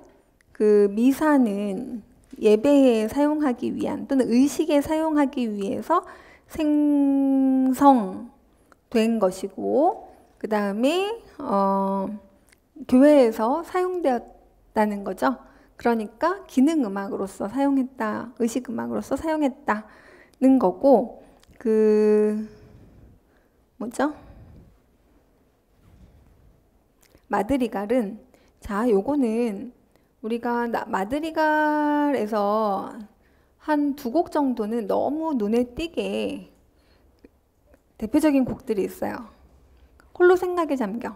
그 미사는 예배에 사용하기 위한 또는 의식에 사용하기 위해서 생성된 것이고 그 다음에 교회에서 사용되었다는 거죠. 그러니까 기능음악으로서 사용했다, 의식음악으로서 사용했다는 거고 뭐죠? 마드리갈은 자, 요거는 우리가 마드리갈에서 한 2곡 정도는 너무 눈에 띄게 대표적인 곡들이 있어요. 홀로 생각에 잠겨.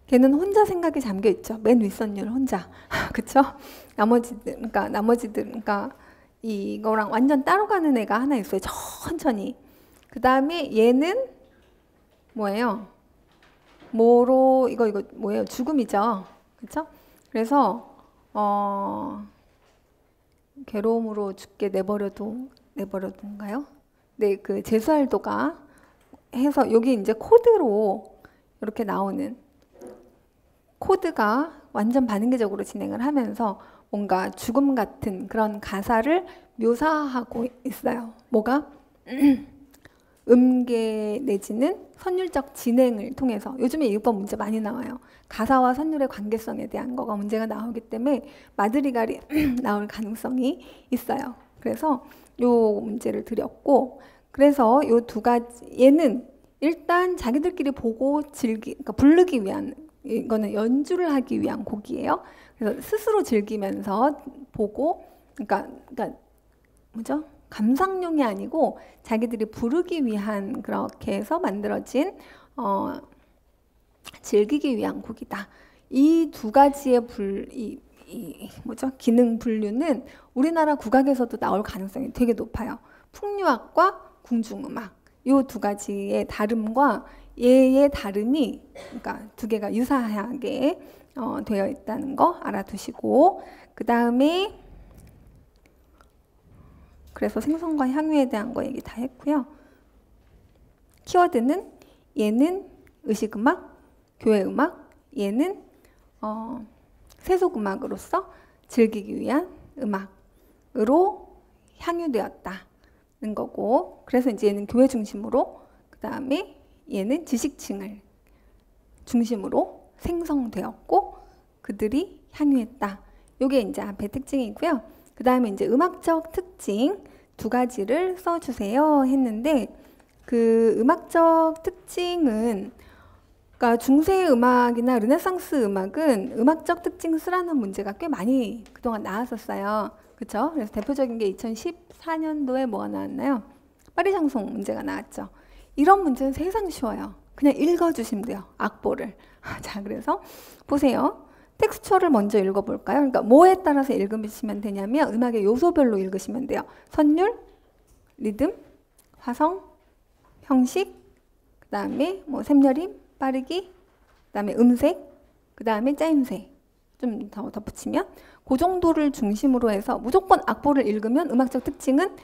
걔는 혼자 생각에 잠겨 있죠. 맨 윗선율 혼자. 그쵸? 나머지들, 그러니까 이거랑 완전 따로 가는 애가 하나 있어요. 천천히. 그 다음에 얘는 뭐예요? 이거 뭐예요? 죽음이죠. 그쵸? 그래서, 괴로움으로 죽게 내버려둔가요? 네, 그 제수알도가 해서 여기 이제 코드로 이렇게 나오는 코드가 완전 반응계적으로 진행을 하면서 뭔가 죽음 같은 그런 가사를 묘사하고 있어요. 뭐가? 음계 내지는 선율적 진행을 통해서 요즘에 이번 문제 많이 나와요. 가사와 선율의 관계성에 대한 거가 문제가 나오기 때문에 마드리갈이 나올 가능성이 있어요. 그래서 요 문제를 드렸고 그래서 요 2가지 얘는 일단 자기들끼리 보고 그러니까 부르기 위한 이거는 연주를 하기 위한 곡이에요. 그래서 스스로 즐기면서 보고 그러니까 뭐죠? 감상용이 아니고 자기들이 부르기 위한 그렇게 해서 만들어진 즐기기 위한 곡이다. 이 2가지의 뭐죠? 기능 분류는 우리나라 국악에서도 나올 가능성이 되게 높아요. 풍류악과 궁중음악 이 2가지의 다름과 얘의 다름이 그러니까 2개가 유사하게 되어 있다는 거 알아두시고 그 다음에 그래서 생성과 향유에 대한 거 얘기 다 했고요. 키워드는 얘는 의식음악, 교회음악, 얘는 세속음악으로서 즐기기 위한 음악으로 향유되었다는 거고 그래서 이제 얘는 교회 중심으로 그 다음에 얘는 지식층을 중심으로 생성되었고 그들이 향유했다. 요게 이제 앞에 특징이고요. 그 다음에 이제 음악적 특징 2가지를 써주세요 했는데 그 음악적 특징은 그러니까 중세 음악이나 르네상스 음악은 음악적 특징 쓰라는 문제가 꽤 많이 그동안 나왔었어요. 그렇죠? 그래서 대표적인 게 2014년도에 뭐가 나왔나요? 파리샹송 문제가 나왔죠. 이런 문제는 세상 쉬워요. 그냥 읽어주시면 돼요. 악보를. 자, 그래서 보세요. 텍스처를 먼저 읽어볼까요? 그러니까 뭐에 따라서 읽으시면 되냐면 음악의 요소별로 읽으시면 돼요. 선율, 리듬, 화성, 형식, 그 다음에 뭐 샘여림, 빠르기, 그 다음에 음색, 그 다음에 짜임새 좀 더 덧붙이면 그 정도를 중심으로 해서 무조건 악보를 읽으면 음악적 특징은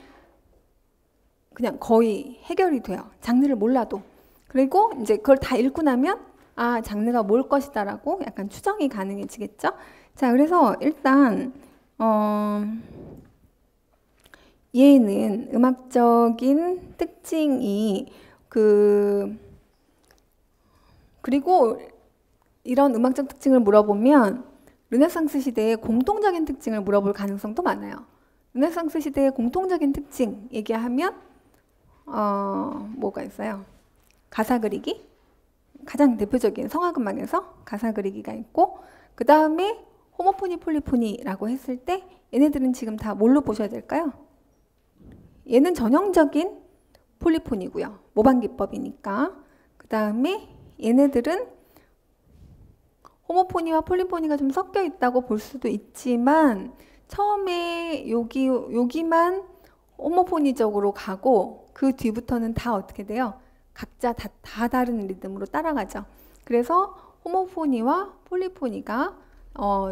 그냥 거의 해결이 돼요. 장르를 몰라도. 그리고 이제 그걸 다 읽고 나면 아, 장르가 뭘 것이다라고 약간 추정이 가능해지겠죠? 자, 그래서 일단 얘는 음악적인 특징이 그리고 이런 음악적 특징을 물어보면 르네상스 시대의 공통적인 특징을 물어볼 가능성도 많아요. 르네상스 시대의 공통적인 특징 얘기하면 뭐가 있어요? 가사 그리기? 가장 대표적인 성악음악에서 가사 그리기가 있고, 그 다음에 호모포니, 폴리포니라고 했을 때 얘네들은 지금 다 뭘로 보셔야 될까요? 얘는 전형적인 폴리포니고요. 모방 기법이니까. 그 다음에 얘네들은 호모포니와 폴리포니가 좀 섞여 있다고 볼 수도 있지만 처음에 여기만 호모포니적으로 가고 그 뒤부터는 다 어떻게 돼요? 각자 다 다른 리듬으로 따라가죠. 그래서 호모포니와 폴리포니가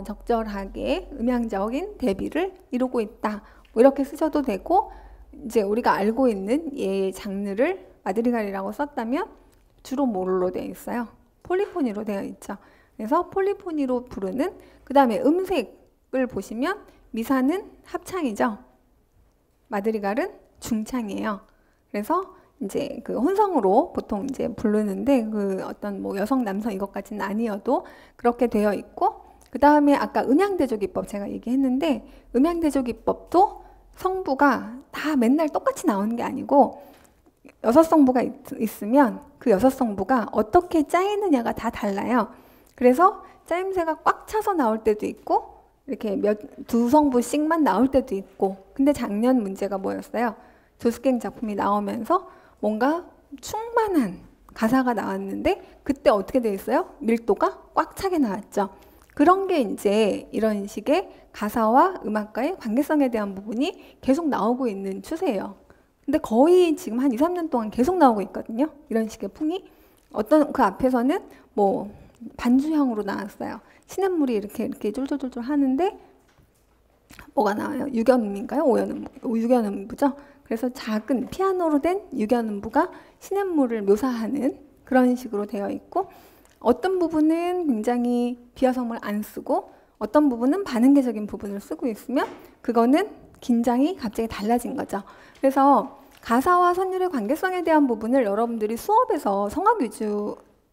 적절하게 음향적인 대비를 이루고 있다. 뭐 이렇게 쓰셔도 되고, 이제 우리가 알고 있는 얘의 장르를 마드리갈이라고 썼다면 주로 뭘로 되어 있어요? 폴리포니로 되어 있죠. 그래서 폴리포니로 부르는, 그 다음에 음색을 보시면 미사는 합창이죠. 마드리갈은 중창이에요. 그래서 이제 그 혼성으로 보통 이제 부르는데 그 어떤 뭐 여성 남성 이것까지는 아니어도 그렇게 되어 있고, 그 다음에 아까 음향대조기법 제가 얘기했는데 음향대조기법도 성부가 다 맨날 똑같이 나오는 게 아니고 6성부가 있으면 그 6성부가 어떻게 짜이느냐가 다 달라요. 그래서 짜임새가 꽉 차서 나올 때도 있고 이렇게 두 성부씩만 나올 때도 있고. 근데 작년 문제가 뭐였어요? 조스갱 작품이 나오면서 뭔가 충만한 가사가 나왔는데 그때 어떻게 돼 있어요? 밀도가 꽉 차게 나왔죠. 그런 게 이제 이런 식의 가사와 음악과의 관계성에 대한 부분이 계속 나오고 있는 추세예요. 근데 거의 지금 한 2, 3년 동안 계속 나오고 있거든요. 이런 식의 풍이. 어떤 그 앞에서는 뭐 반주형으로 나왔어요. 시냇물이 이렇게 쫄쫄쫄쫄 하는데 뭐가 나와요? 육연음인가요? 육연음부죠. 그래서 작은 피아노로 된 육연음부가 시냇물을 묘사하는 그런 식으로 되어 있고, 어떤 부분은 굉장히 비어성을 안 쓰고 어떤 부분은 반응계적인 부분을 쓰고 있으면 그거는 긴장이 갑자기 달라진 거죠. 그래서 가사와 선율의 관계성에 대한 부분을 여러분들이 수업에서 성악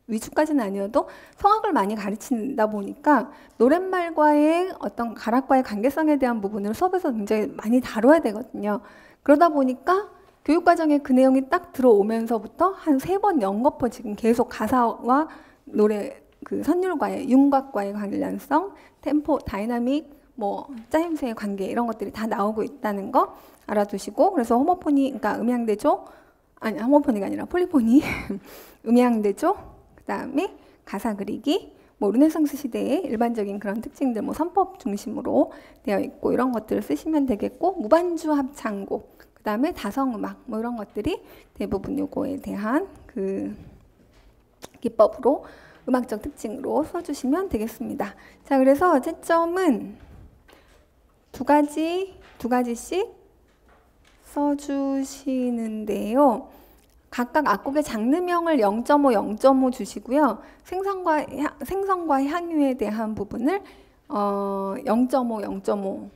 위주까지는 아니어도 성악을 많이 가르친다 보니까 노랫말과의 어떤 가락과의 관계성에 대한 부분을 수업에서 굉장히 많이 다뤄야 되거든요. 그러다 보니까 교육과정에 그 내용이 딱 들어오면서부터 한 3번 연거푸 지금 계속 가사와 노래 그 선율과의 윤곽과의 관련성, 템포, 다이나믹, 뭐 짜임새의 관계 이런 것들이 다 나오고 있다는 거 알아두시고, 그래서 호모포니, 그러니까 음향대조, 아니 호모포니가 아니라 폴리포니, 음향대조, 그 다음에 가사 그리기, 뭐 르네상스 시대의 일반적인 그런 특징들, 뭐 선법 중심으로 되어 있고 이런 것들을 쓰시면 되겠고, 무반주 합창곡, 그 다음에 다성음악, 뭐 이런 것들이 대부분 요거에 대한 그 기법으로 음악적 특징으로 써주시면 되겠습니다. 자, 그래서 채점은 두 가지씩 써주시는데요. 각각 악곡의 장르명을 0.5, 0.5 주시고요. 생성과 향유에 대한 부분을 0.5, 0.5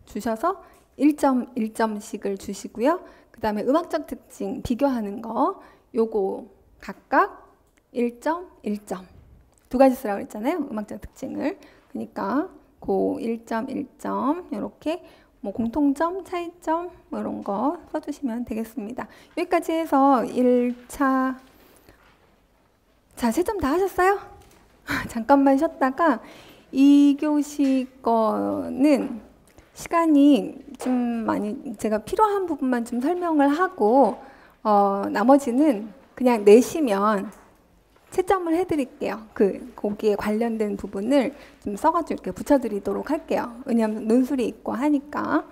주셔서 1.1점씩을 주시고요. 그 다음에 음악적 특징 비교하는 거 요거 각각 1점, 1점. 두 가지 쓰라고 했잖아요. 음악적 특징을. 그러니까 그 1점, 1점 이렇게 뭐 공통점, 차이점 뭐 이런 거 써주시면 되겠습니다. 여기까지 해서 1차 자, 채점 다 하셨어요? 잠깐만 쉬었다가 2교시 거는 시간이 좀 많이 제가 필요한 부분만 좀 설명을 하고 나머지는 그냥 내시면 채점을 해드릴게요. 거기에 관련된 부분을 좀 써가지고 이렇게 붙여드리도록 할게요. 왜냐하면 논술이 있고 하니까.